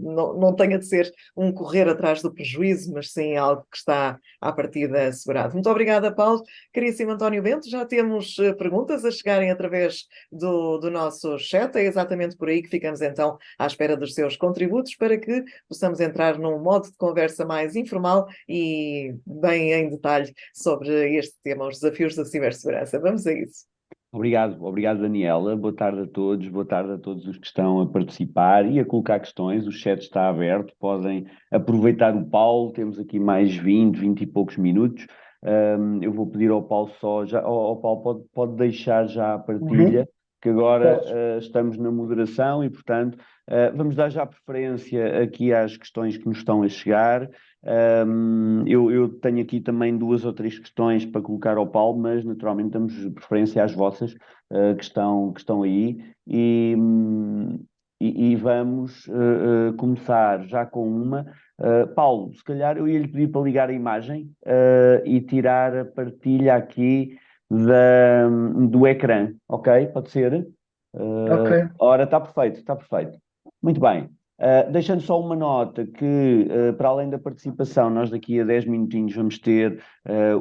Speaker 1: não tenha de ser um correr atrás do prejuízo, mas sim algo que está à partida assegurado. Muito obrigada, Paulo. Caríssimo António Bento, já temos perguntas a chegarem através do nosso chat. É exatamente por aí que ficamos então à espera dos seus contributos para que possamos entrar num modo de conversa mais informal e bem em detalhe sobre este tema, os desafios da cibersegurança. Vamos a isso.
Speaker 3: Obrigado, Daniela. Boa tarde a todos os que estão a participar e a colocar questões. O chat está aberto, podem aproveitar o Paulo, temos aqui mais 20 e poucos minutos. Eu vou pedir ao Paulo Paulo, pode deixar já a partilha, que agora estamos na moderação e, portanto, vamos dar já preferência aqui às questões que nos estão a chegar. Eu tenho aqui também 2 ou 3 questões para colocar ao Paulo, mas naturalmente damos preferência às vossas que estão aí e vamos começar já com uma. Paulo, se calhar eu ia-lhe pedir para ligar a imagem e tirar a partilha aqui do ecrã, ok? Pode ser?
Speaker 2: Ok.
Speaker 3: Ora, está perfeito. Muito bem. Deixando só uma nota que, para além da participação, nós daqui a 10 minutinhos vamos ter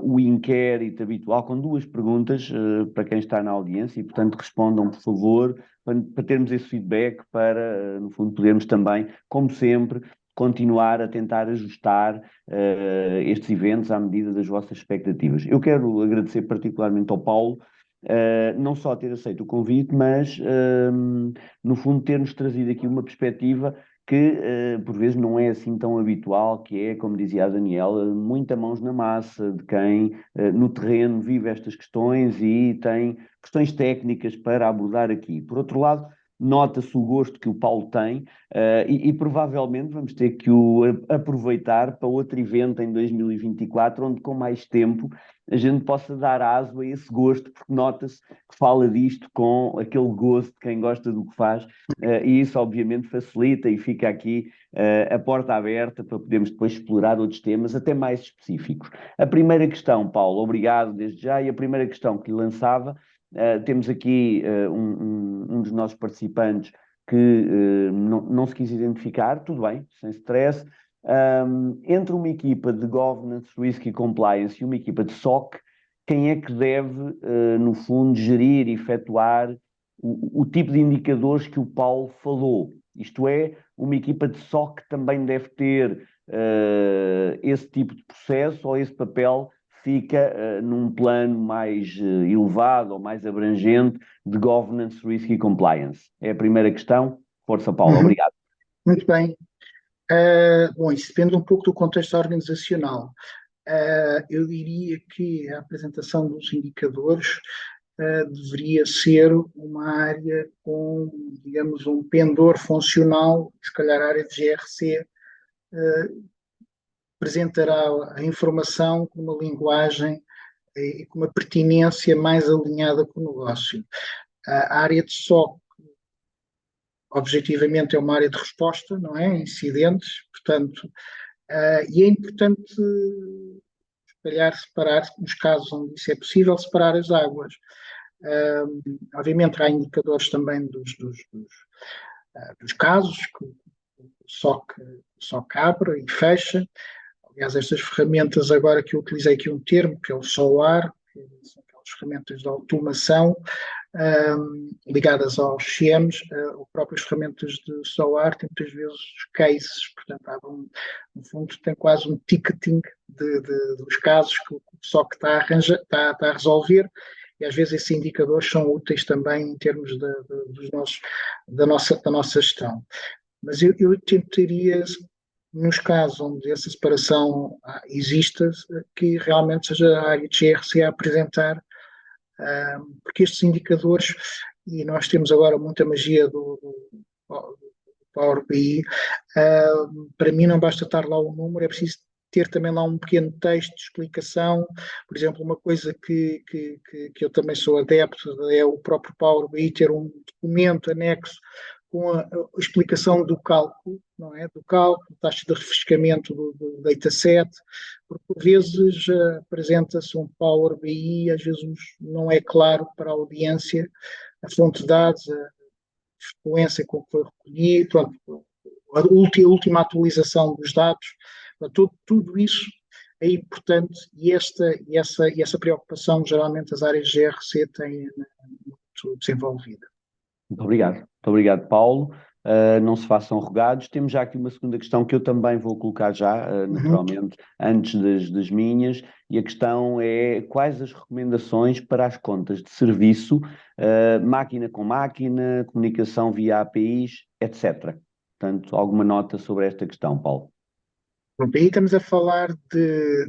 Speaker 3: o inquérito habitual com 2 perguntas para quem está na audiência e, portanto, respondam, por favor, para termos esse feedback, para, no fundo, podermos também, como sempre, continuar a tentar ajustar estes eventos à medida das vossas expectativas. Eu quero agradecer particularmente ao Paulo, não só ter aceito o convite, mas, no fundo, ter-nos trazido aqui uma perspectiva que, por vezes, não é assim tão habitual, que é, como dizia a Daniela, muita mãos na massa de quem, no terreno, vive estas questões e tem questões técnicas para abordar aqui. Por outro lado, nota-se o gosto que o Paulo tem, e provavelmente vamos ter que o aproveitar para outro evento em 2024, onde com mais tempo a gente possa dar aso a esse gosto, porque nota-se que fala disto com aquele gosto de quem gosta do que faz, e isso obviamente facilita e fica aqui a porta aberta para podermos depois explorar outros temas até mais específicos. A primeira questão, Paulo, obrigado desde já, e a primeira questão que lhe lançava, temos aqui um dos nossos participantes que não se quis identificar, tudo bem, sem stress. Entre uma equipa de Governance, Risk e Compliance e uma equipa de SOC, quem é que deve, no fundo, gerir e efetuar o tipo de indicadores que o Paulo falou? Isto é, uma equipa de SOC também deve ter esse tipo de processo, ou esse papel fica num plano mais elevado ou mais abrangente de Governance, Risk e Compliance? É a primeira questão. Força, Paulo. Obrigado.
Speaker 2: Muito bem. Bom, isso depende um pouco do contexto organizacional. Eu diria que a apresentação dos indicadores deveria ser uma área com, digamos, um pendor funcional, se calhar a área de GRC apresentará a informação com uma linguagem e com uma pertinência mais alinhada com o negócio. A área de SOC, objetivamente, é uma área de resposta, não é? Incidentes, portanto, e é importante, se calhar, separar, nos casos onde isso é possível, separar as águas. Obviamente, há indicadores também dos casos que o SOC abre e fecha. Aliás, estas ferramentas, agora que eu utilizei aqui um termo, que é o SOAR, que são aquelas ferramentas de automação ligadas aos CIEMs, ou próprias ferramentas de SOAR têm muitas vezes cases, portanto, no fundo, tem quase um ticketing dos casos que o SOC está a resolver, e às vezes esses indicadores são úteis também em termos da nossa gestão. Mas eu tentaria, nos casos onde essa separação exista, que realmente seja a área de GRC a apresentar, porque estes indicadores, e nós temos agora muita magia do Power BI, para mim não basta estar lá o número, é preciso ter também lá um pequeno texto de explicação. Por exemplo, uma coisa que eu também sou adepto é o próprio Power BI ter um documento anexo com a explicação do cálculo, não é? Do cálculo, taxa de refrescamento do dataset, porque por vezes apresenta-se um Power BI, às vezes não é claro para a audiência a fonte de dados, a frequência com que foi recolhido, a última atualização dos dados, tudo isso é importante, e essa preocupação geralmente as áreas de GRC têm muito desenvolvida.
Speaker 3: Muito obrigado, Paulo. Não se façam rogados. Temos já aqui uma segunda questão que eu também vou colocar já, naturalmente, antes das minhas, e a questão é: quais as recomendações para as contas de serviço, máquina com máquina, comunicação via APIs, etc. Portanto, alguma nota sobre esta questão, Paulo?
Speaker 2: Pronto, aí estamos a falar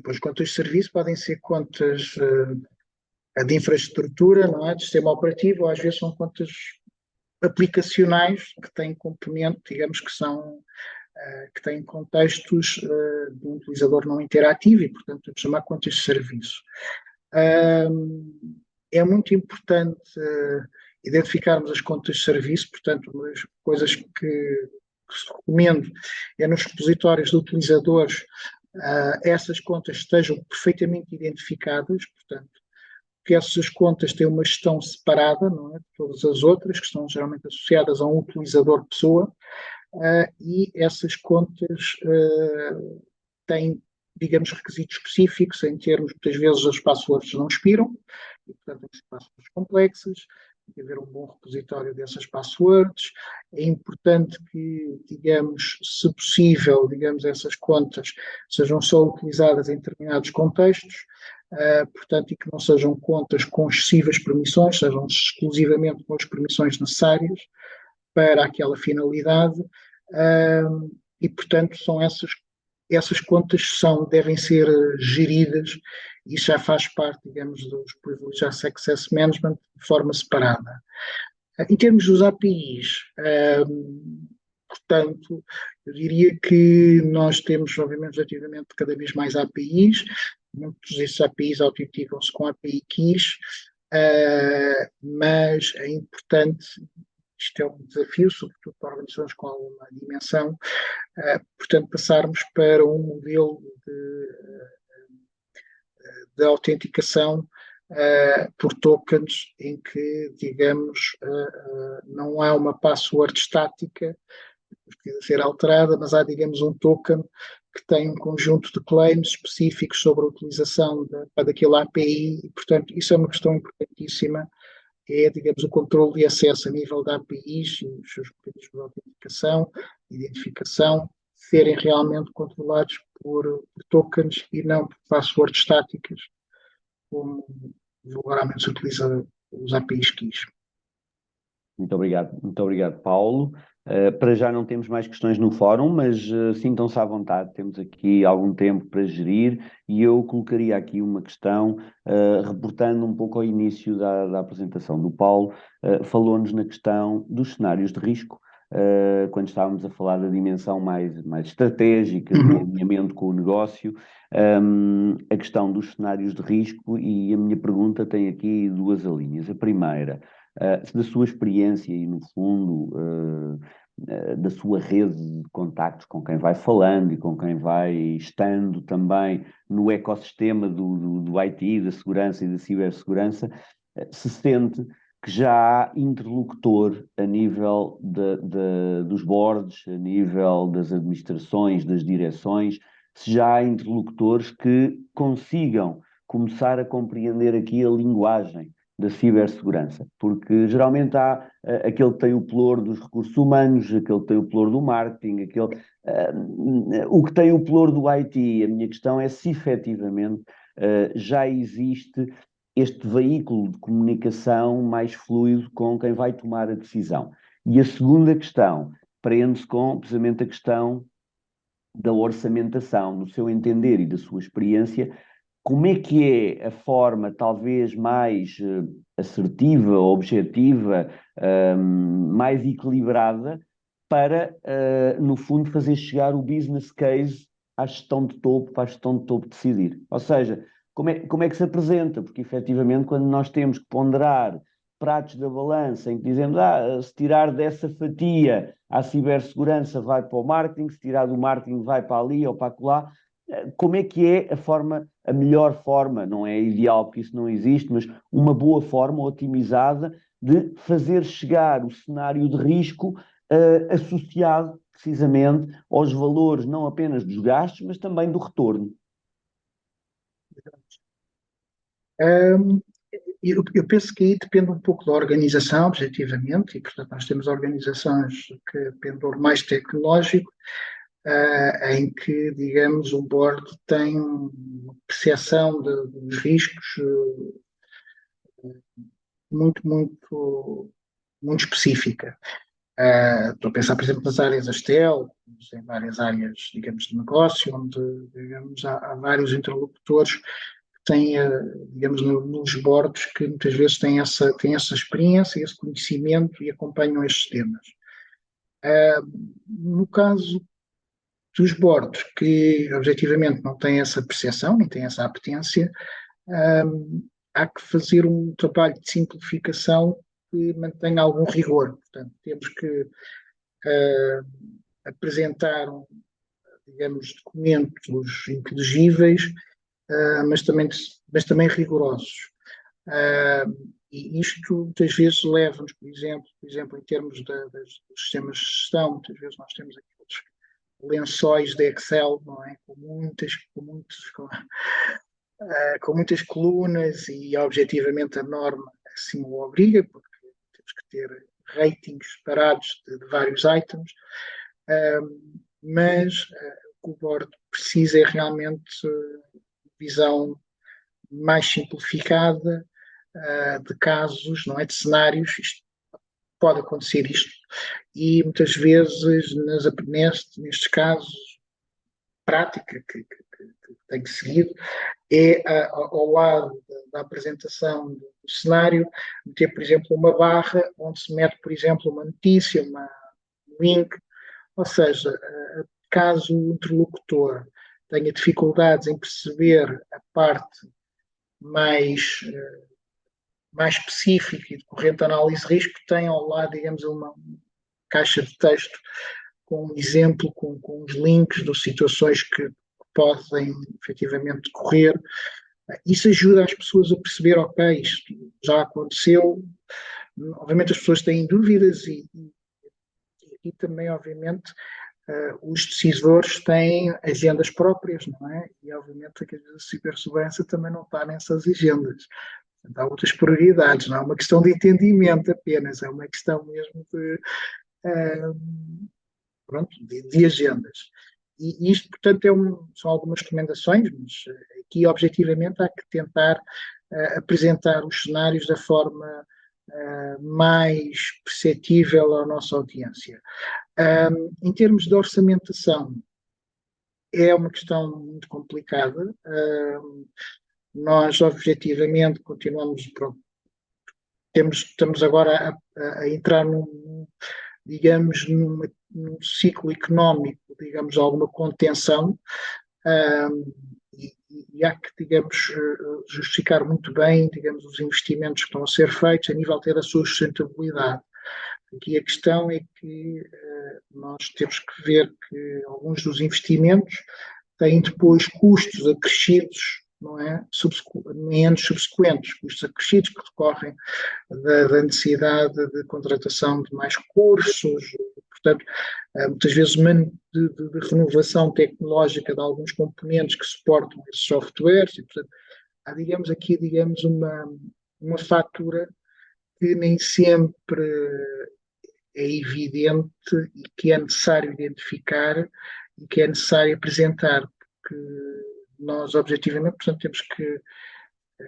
Speaker 2: as contas de serviço podem ser contas de infraestrutura, não é? De sistema operativo, ou às vezes são contas aplicacionais que têm componente, digamos que têm contextos de um utilizador não interativo, e portanto vamos chamar contas de serviço. É muito importante identificarmos as contas de serviço, portanto, uma das coisas que se recomendo é nos repositórios de utilizadores essas contas estejam perfeitamente identificadas, portanto, que essas contas têm uma gestão separada, não é, de todas as outras, que estão geralmente associadas a um utilizador pessoa, e essas contas têm, digamos, requisitos específicos em termos, muitas vezes as passwords não expiram, e portanto tem que ser passwords complexas, tem que haver um bom repositório dessas passwords. É importante que, digamos, se possível, digamos, essas contas sejam só utilizadas em determinados contextos, portanto, e que não sejam contas com excessivas permissões, sejam exclusivamente com as permissões necessárias para aquela finalidade, e, portanto, são essas contas devem ser geridas, e já faz parte, digamos, dos Privileged Access Management de forma separada. Em termos dos APIs, portanto, eu diria que nós temos, obviamente, relativamente cada vez mais APIs, muitos desses APIs autentificam-se com API keys, mas é importante, isto é um desafio, sobretudo para organizações com alguma dimensão, portanto, passarmos para um modelo de autenticação por tokens em que, digamos, não há uma password estática que precisa ser alterada, mas há, digamos, um token que tem um conjunto de claims específicos sobre a utilização daquele API e, portanto, isso é uma questão importantíssima, é, digamos, o controle de acesso a nível da APIs e os seus mecanismos de autenticação, de identificação, serem realmente controlados por tokens e não por passwords estáticas, como vulgarmente se utiliza os APIs keys.
Speaker 3: Muito obrigado, Paulo. Para já não temos mais questões no fórum, mas sintam-se à vontade, temos aqui algum tempo para gerir e eu colocaria aqui uma questão, reportando um pouco ao início da apresentação do Paulo, falou-nos na questão dos cenários de risco, quando estávamos a falar da dimensão mais estratégica, do alinhamento com o negócio, a questão dos cenários de risco, e a minha pergunta tem aqui duas linhas. A primeira, da sua experiência e, no fundo, da sua rede de contactos com quem vai falando e com quem vai estando também no ecossistema do IT, da segurança e da cibersegurança, se sente que já há interlocutor a nível dos boards, a nível das administrações, das direções, se já há interlocutores que consigam começar a compreender aqui a linguagem da cibersegurança, porque geralmente há aquele que tem o pelour dos recursos humanos, aquele que tem o pelour do marketing, o que tem o pelour do IT. A minha questão é se efetivamente já existe este veículo de comunicação mais fluido com quem vai tomar a decisão. E a segunda questão prende-se com precisamente a questão da orçamentação, no seu entender e da sua experiência. Como é que é a forma talvez mais assertiva, objetiva, mais equilibrada para, no fundo, fazer chegar o business case à gestão de topo, para a gestão de topo decidir? Ou seja, como é que se apresenta? Porque, efetivamente, quando nós temos que ponderar pratos da balança em que dizemos, se tirar dessa fatia a cibersegurança vai para o marketing, se tirar do marketing vai para ali ou para acolá, como é que é a melhor forma, não é ideal porque isso não existe, mas uma boa forma otimizada de fazer chegar o cenário de risco associado precisamente aos valores não apenas dos gastos, mas também do retorno?
Speaker 2: Eu penso que aí depende um pouco da organização, objetivamente, e portanto nós temos organizações que pendor mais tecnológico, em que, digamos, o board tem uma percepção dos riscos muito específica. Estou a pensar, por exemplo, nas áreas da STEL, em várias áreas, digamos, de negócio, onde, digamos, há vários interlocutores que têm, digamos, nos boards que muitas vezes têm essa experiência, esse conhecimento e acompanham estes temas. No caso dos boards que, objetivamente, não têm essa percepção, nem têm essa apetência, há que fazer um trabalho de simplificação que mantenha algum rigor. Portanto, temos que apresentar, digamos, documentos inteligíveis, mas também rigorosos. E isto muitas vezes leva-nos, por exemplo, em termos dos sistemas de gestão, muitas vezes nós temos aqueles lençóis de Excel, não é? Com muitas colunas e objetivamente a norma assim o obriga, porque temos que ter ratings separados de vários items, mas o que o board precisa é realmente visão mais simplificada de casos, não é, de cenários. Pode acontecer isto, e muitas vezes nestes casos prática que tenho seguido é, ao lado da apresentação do cenário, meter, por exemplo, uma barra onde se mete, por exemplo, uma notícia, um link, ou seja, caso o interlocutor tenha dificuldades em perceber a parte mais específica e decorrente análise de risco, tem ao lado, digamos, uma caixa de texto com um exemplo, com os links de situações que podem efetivamente decorrer. Isso ajuda as pessoas a perceber, ok, isto já aconteceu. Obviamente as pessoas têm dúvidas e também, obviamente, os decisores têm agendas próprias, não é? E, obviamente, a cibersegurança também não está nessas agendas. Portanto, há outras prioridades, não é uma questão de entendimento apenas, é uma questão mesmo de agendas. E isto, portanto, são algumas recomendações, mas aqui, objetivamente, há que tentar apresentar os cenários da forma mais perceptível à nossa audiência. Em termos de orçamentação, é uma questão muito complicada. Nós, objetivamente, continuamos, estamos agora a entrar digamos, num ciclo económico, digamos, alguma contenção, e há que, digamos, justificar muito bem, digamos, os investimentos que estão a ser feitos a nível até da sua sustentabilidade. Aqui a questão é que nós temos que ver que alguns dos investimentos têm depois custos acrescidos, não é? Em anos subsequentes, custos acrescidos que decorrem da necessidade de contratação de mais cursos, portanto, muitas vezes de renovação tecnológica de alguns componentes que suportam esses softwares, e, portanto, há, digamos, aqui, digamos, uma fatura que nem sempre é evidente e que é necessário identificar e que é necessário apresentar, porque nós, objetivamente, portanto, temos que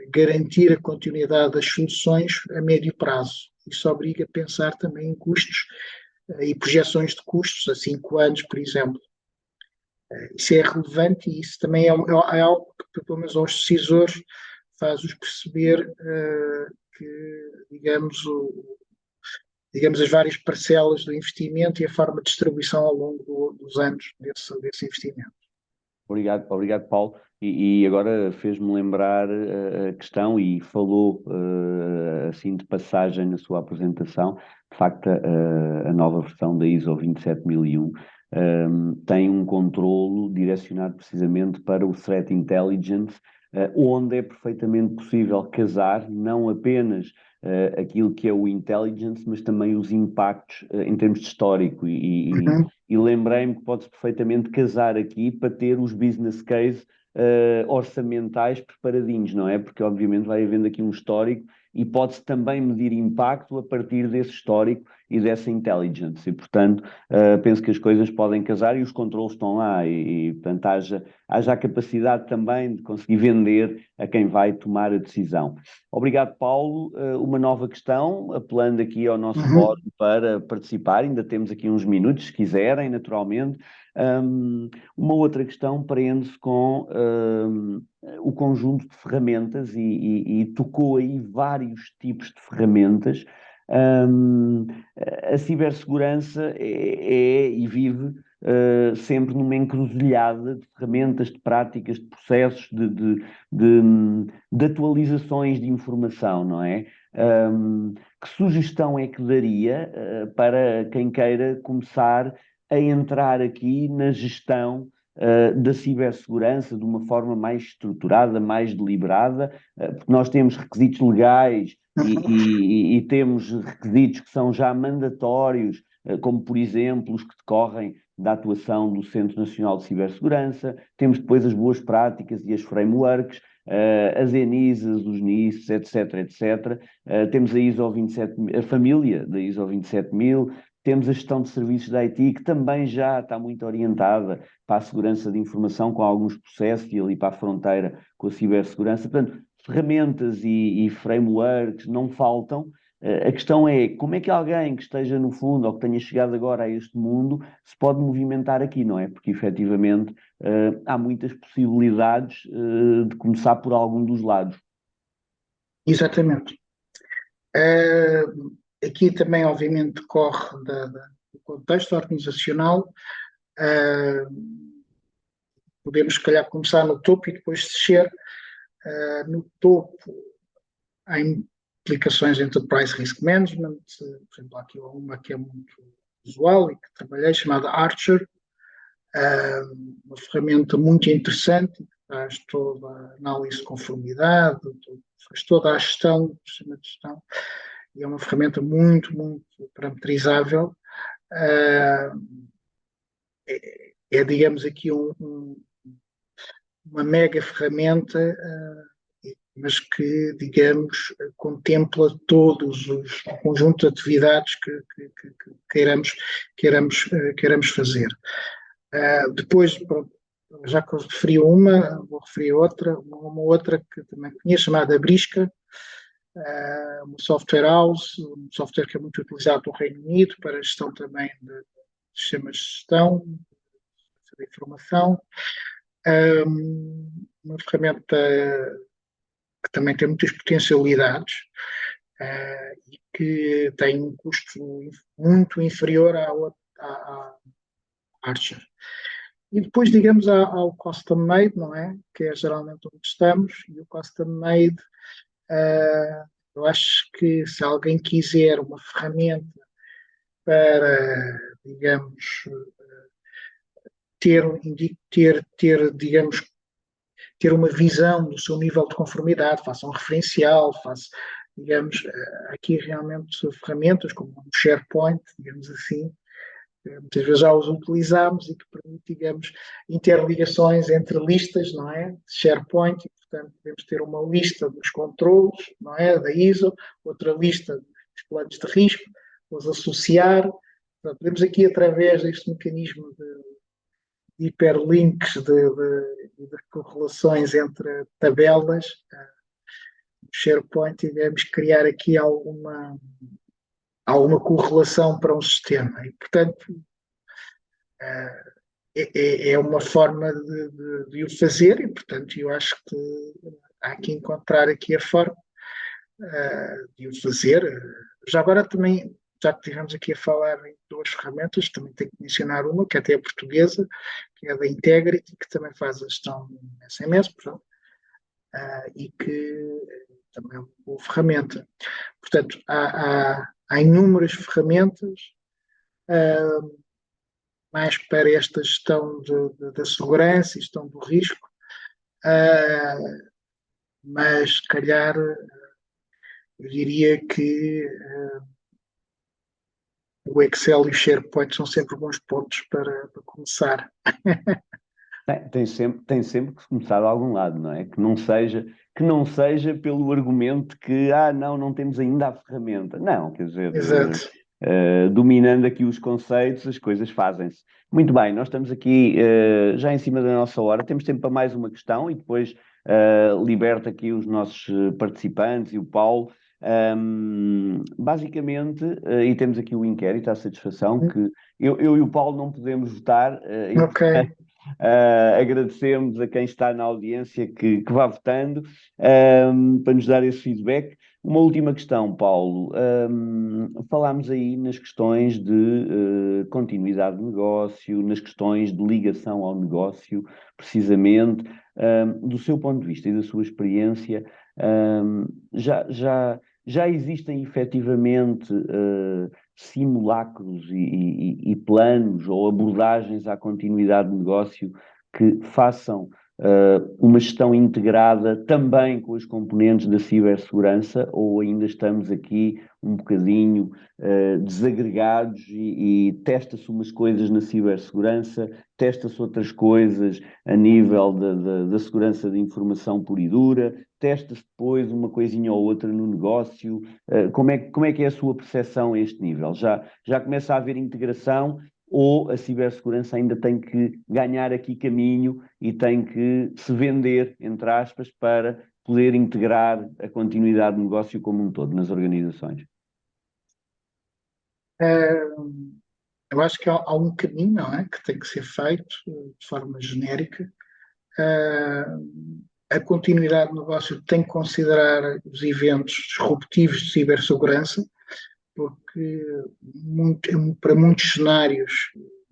Speaker 2: garantir a continuidade das soluções a médio prazo. Isso obriga a pensar também em custos e projeções de custos a 5 anos, por exemplo. Isso é relevante e isso também é algo que, pelo menos aos decisores, faz-os perceber que, digamos, as várias parcelas do investimento e a forma de distribuição ao longo dos anos desse investimento.
Speaker 3: Obrigado, Paulo. E agora fez-me lembrar a questão e falou assim de passagem na sua apresentação. De facto, a nova versão da ISO 27001 tem um controlo direcionado precisamente para o Threat Intelligence, onde é perfeitamente possível casar não apenas aquilo que é o intelligence, mas também os impactos em termos de histórico. E lembrei-me que pode-se perfeitamente casar aqui para ter os business case orçamentais preparadinhos, não é? Porque obviamente vai havendo aqui um histórico e pode-se também medir impacto a partir desse histórico e dessa intelligence. E, portanto, penso que as coisas podem casar e os controles estão lá e portanto, haja a capacidade também de conseguir vender a quem vai tomar a decisão. Obrigado, Paulo. Uma nova questão, apelando aqui ao nosso fórum para participar, ainda temos aqui uns minutos, se quiserem, naturalmente. Uma outra questão prende-se com o conjunto de ferramentas e tocou aí vários tipos de ferramentas. A cibersegurança é e vive sempre numa encruzilhada de ferramentas, de práticas, de processos, de atualizações de informação, não é? Que sugestão é que daria para quem queira começar a entrar aqui na gestão da cibersegurança de uma forma mais estruturada, mais deliberada, porque nós temos requisitos legais e temos requisitos que são já mandatórios, como, por exemplo, os que decorrem da atuação do Centro Nacional de Cibersegurança, temos depois as boas práticas e as frameworks, as ENISAs, os NISs, etc. Temos a ISO 27, a família da ISO 27000, temos a gestão de serviços da IT, que também já está muito orientada para a segurança de informação, com alguns processos e ali para a fronteira com a cibersegurança. Portanto, ferramentas e frameworks não faltam, A questão é como é que alguém que esteja no fundo ou que tenha chegado agora a este mundo se pode movimentar aqui, não é? Porque efetivamente há muitas possibilidades de começar por algum dos lados.
Speaker 2: Exatamente. Eh, Aqui também, obviamente, decorre do contexto organizacional. Eh, Podemos, se calhar, começar no topo e depois descer. No topo, há implicações de Enterprise Risk Management. Por exemplo, há aqui uma que é muito usual e que trabalhei, chamada Archer. Uma ferramenta muito interessante, que faz toda a análise de conformidade, faz toda a gestão, o sistema de gestão, e é uma ferramenta muito, muito parametrizável. É, digamos, aqui uma mega ferramenta, mas que, digamos, contempla todos os conjunto de atividades que queiramos fazer. Depois, pronto, já que eu referi uma, vou referir outra, uma outra que também conheço, chamada Brisca, uma software house, um software que é muito utilizado no Reino Unido para a gestão também de sistemas de gestão, de informação. Uma ferramenta que também tem muitas potencialidades e que tem um custo muito inferior à Archer. E depois, digamos, ao custom made, não é? Que é geralmente onde estamos, e o custom made, eu acho que se alguém quiser uma ferramenta para, digamos, digamos, ter uma visão do seu nível de conformidade, faça um referencial, faça, digamos, aqui realmente ferramentas como o SharePoint, digamos assim, muitas vezes já os utilizamos e que permite, digamos, interligações entre listas, não é? De SharePoint, e, portanto, podemos ter uma lista dos controlos, não é? Da ISO, outra lista dos planos de risco, os associar. Portanto, podemos aqui, através deste mecanismo de hiperlinks, de correlações entre tabelas, no SharePoint, digamos, criar aqui alguma correlação para um sistema. E, portanto, é uma forma de o fazer e, portanto, eu acho que há que encontrar aqui a forma de o fazer. Já agora também, já que estivemos aqui a falar em duas ferramentas, também tenho que mencionar uma, que até é portuguesa, que é da Integrity, que também faz a gestão do SMS, portanto, e que também é uma boa ferramenta. Portanto, há inúmeras ferramentas mais para esta gestão da segurança e gestão do risco, mas se calhar eu diria que o Excel e o SharePoint são sempre bons pontos para começar.
Speaker 3: Tem sempre que começar de algum lado, não é? Que não seja pelo argumento que, não temos ainda a ferramenta. Não, quer dizer,
Speaker 2: Exato.
Speaker 3: dominando aqui os conceitos, as coisas fazem-se. Muito bem, nós estamos aqui já em cima da nossa hora, temos tempo para mais uma questão e depois liberto aqui os nossos participantes e o Paulo. Basicamente, e temos aqui o inquérito à satisfação, que eu e o Paulo não podemos votar,
Speaker 2: Ok.
Speaker 3: agradecemos a quem está na audiência que vá votando para nos dar esse feedback. Uma última questão, Paulo. Falámos aí nas questões de continuidade de negócio, nas questões de ligação ao negócio, precisamente. Do seu ponto de vista e da sua experiência, já existem efetivamente simulacros e planos ou abordagens à continuidade de negócio que façam uma gestão integrada também com os componentes da cibersegurança, ou ainda estamos aqui um bocadinho desagregados e testa-se umas coisas na cibersegurança, testa-se outras coisas a nível da segurança da informação pura e dura, testa-se depois uma coisinha ou outra no negócio. Como é que é a sua percepção a este nível? Já começa a haver integração ou a cibersegurança ainda tem que ganhar aqui caminho e tem que se vender, entre aspas, para poder integrar a continuidade de negócio como um todo nas organizações?
Speaker 2: Eu acho que há um caminho, não é, que tem que ser feito de forma genérica. A continuidade do negócio tem que considerar os eventos disruptivos de cibersegurança, porque para muitos cenários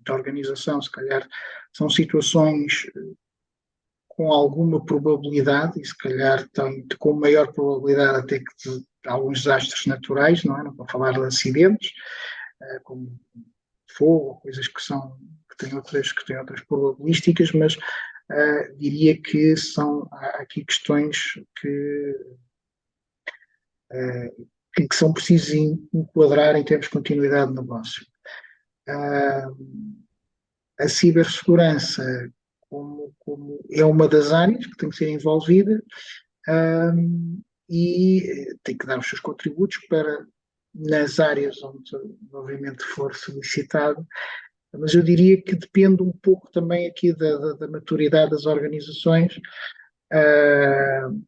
Speaker 2: da organização, se calhar, são situações com alguma probabilidade, e se calhar com maior probabilidade até que de alguns desastres naturais, não é? Não vou falar de acidentes, como fogo, coisas que têm outras probabilísticas, mas diria que há aqui questões que são precisas enquadrar em termos de continuidade de negócio. A cibersegurança como é uma das áreas que tem que ser envolvida e tem que dar os seus contributos para, nas áreas onde obviamente for solicitado, mas eu diria que depende um pouco também aqui da maturidade das organizações,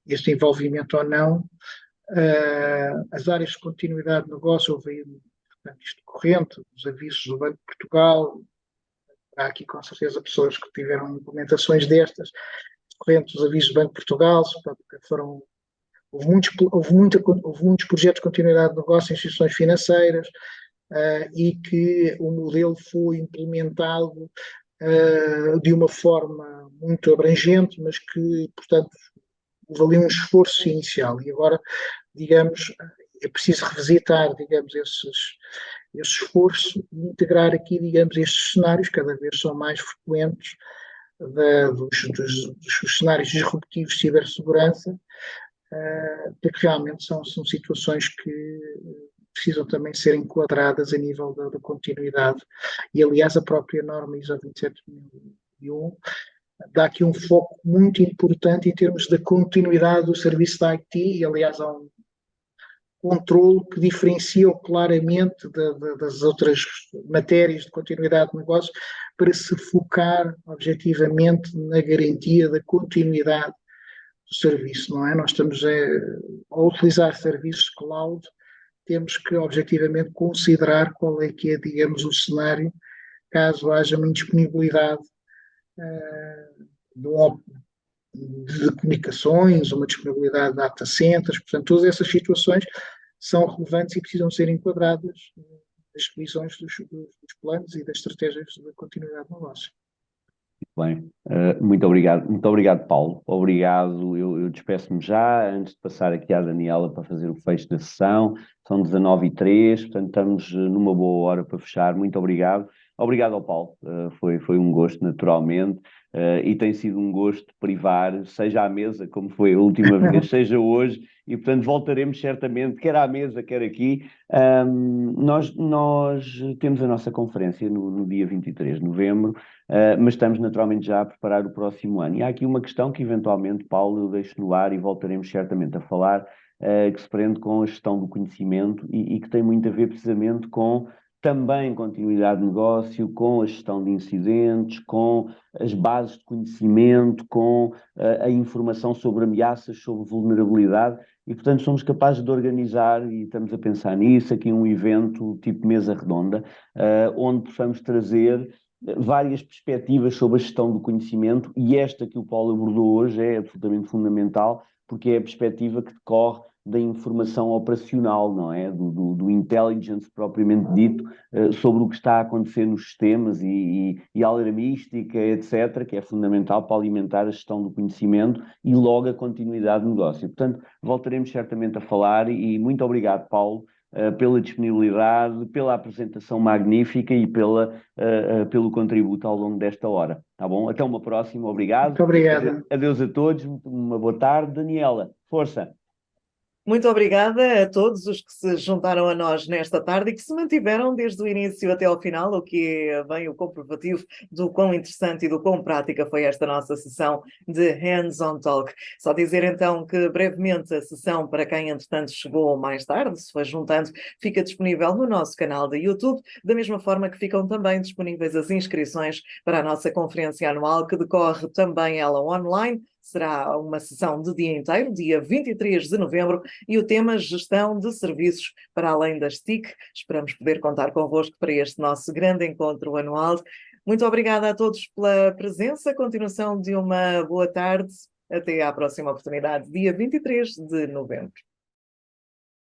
Speaker 2: este envolvimento ou não. As áreas de continuidade de negócio, houve aí, portanto, isto corrente, os avisos do Banco de Portugal, há aqui com certeza pessoas que tiveram implementações destas, correntes dos avisos do Banco de Portugal, houve muitos projetos de continuidade de negócio em instituições financeiras, e que o modelo foi implementado de uma forma muito abrangente, mas que, portanto, houve ali um esforço inicial. E agora, digamos, é preciso revisitar, digamos, esse esforço e integrar aqui, digamos, estes cenários, cada vez são mais frequentes, dos cenários disruptivos de cibersegurança, porque realmente são situações que precisam também ser enquadradas a nível da continuidade. E, aliás, a própria norma ISO 27001 dá aqui um foco muito importante em termos da continuidade do serviço da IT, e, aliás, há um controle que diferencia claramente das outras matérias de continuidade de negócio para se focar objetivamente na garantia da continuidade do serviço, não é? Nós estamos a utilizar serviços cloud, temos que objetivamente considerar qual é que é, digamos, o cenário caso haja uma indisponibilidade de comunicações, uma disponibilidade de data centers, portanto, todas essas situações são relevantes e precisam ser enquadradas nas decisões dos planos e das estratégias de continuidade do negócio.
Speaker 3: Bem, muito obrigado, Paulo. Obrigado, eu despeço-me já, antes de passar aqui à Daniela para fazer o fecho da sessão. São 19h03, portanto estamos numa boa hora para fechar. Muito obrigado. Obrigado ao Paulo, foi um gosto, naturalmente, e tem sido um gosto privar, seja à mesa, como foi a última vez, seja hoje, e portanto voltaremos certamente, quer à mesa, quer aqui. Nós temos a nossa conferência no dia 23 de novembro, mas estamos naturalmente já a preparar o próximo ano. E há aqui uma questão que eventualmente, Paulo, eu deixo no ar e voltaremos certamente a falar, que se prende com a gestão do conhecimento e que tem muito a ver precisamente com também continuidade de negócio, com a gestão de incidentes, com as bases de conhecimento, com a informação sobre ameaças, sobre vulnerabilidade, e portanto somos capazes de organizar, e estamos a pensar nisso, aqui um evento tipo mesa redonda, onde possamos trazer várias perspectivas sobre a gestão do conhecimento, e esta que o Paulo abordou hoje é absolutamente fundamental, porque é a perspectiva que decorre da informação operacional, não é? Do intelligence propriamente dito, sobre o que está a acontecer nos sistemas e alarmística, etc., que é fundamental para alimentar a gestão do conhecimento e logo a continuidade do negócio. Portanto, voltaremos certamente a falar e muito obrigado, Paulo, pela disponibilidade, pela apresentação magnífica e pelo contributo ao longo desta hora. Tá bom? Até uma próxima, obrigado.
Speaker 2: Muito obrigado.
Speaker 3: Adeus a todos, uma boa tarde. Daniela, força!
Speaker 1: Muito obrigada a todos os que se juntaram a nós nesta tarde e que se mantiveram desde o início até ao final, o que é bem o comprovativo do quão interessante e do quão prática foi esta nossa sessão de Hands-on Talk. Só dizer então que brevemente a sessão, para quem entretanto chegou mais tarde, se foi juntando, fica disponível no nosso canal de YouTube, da mesma forma que ficam também disponíveis as inscrições para a nossa conferência anual, que decorre também ela online, será uma sessão de dia inteiro, dia 23 de novembro, e o tema Gestão de Serviços para além das TIC. Esperamos poder contar convosco para este nosso grande encontro anual. Muito obrigada a todos pela presença, continuação de uma boa tarde. Até à próxima oportunidade, dia 23 de novembro.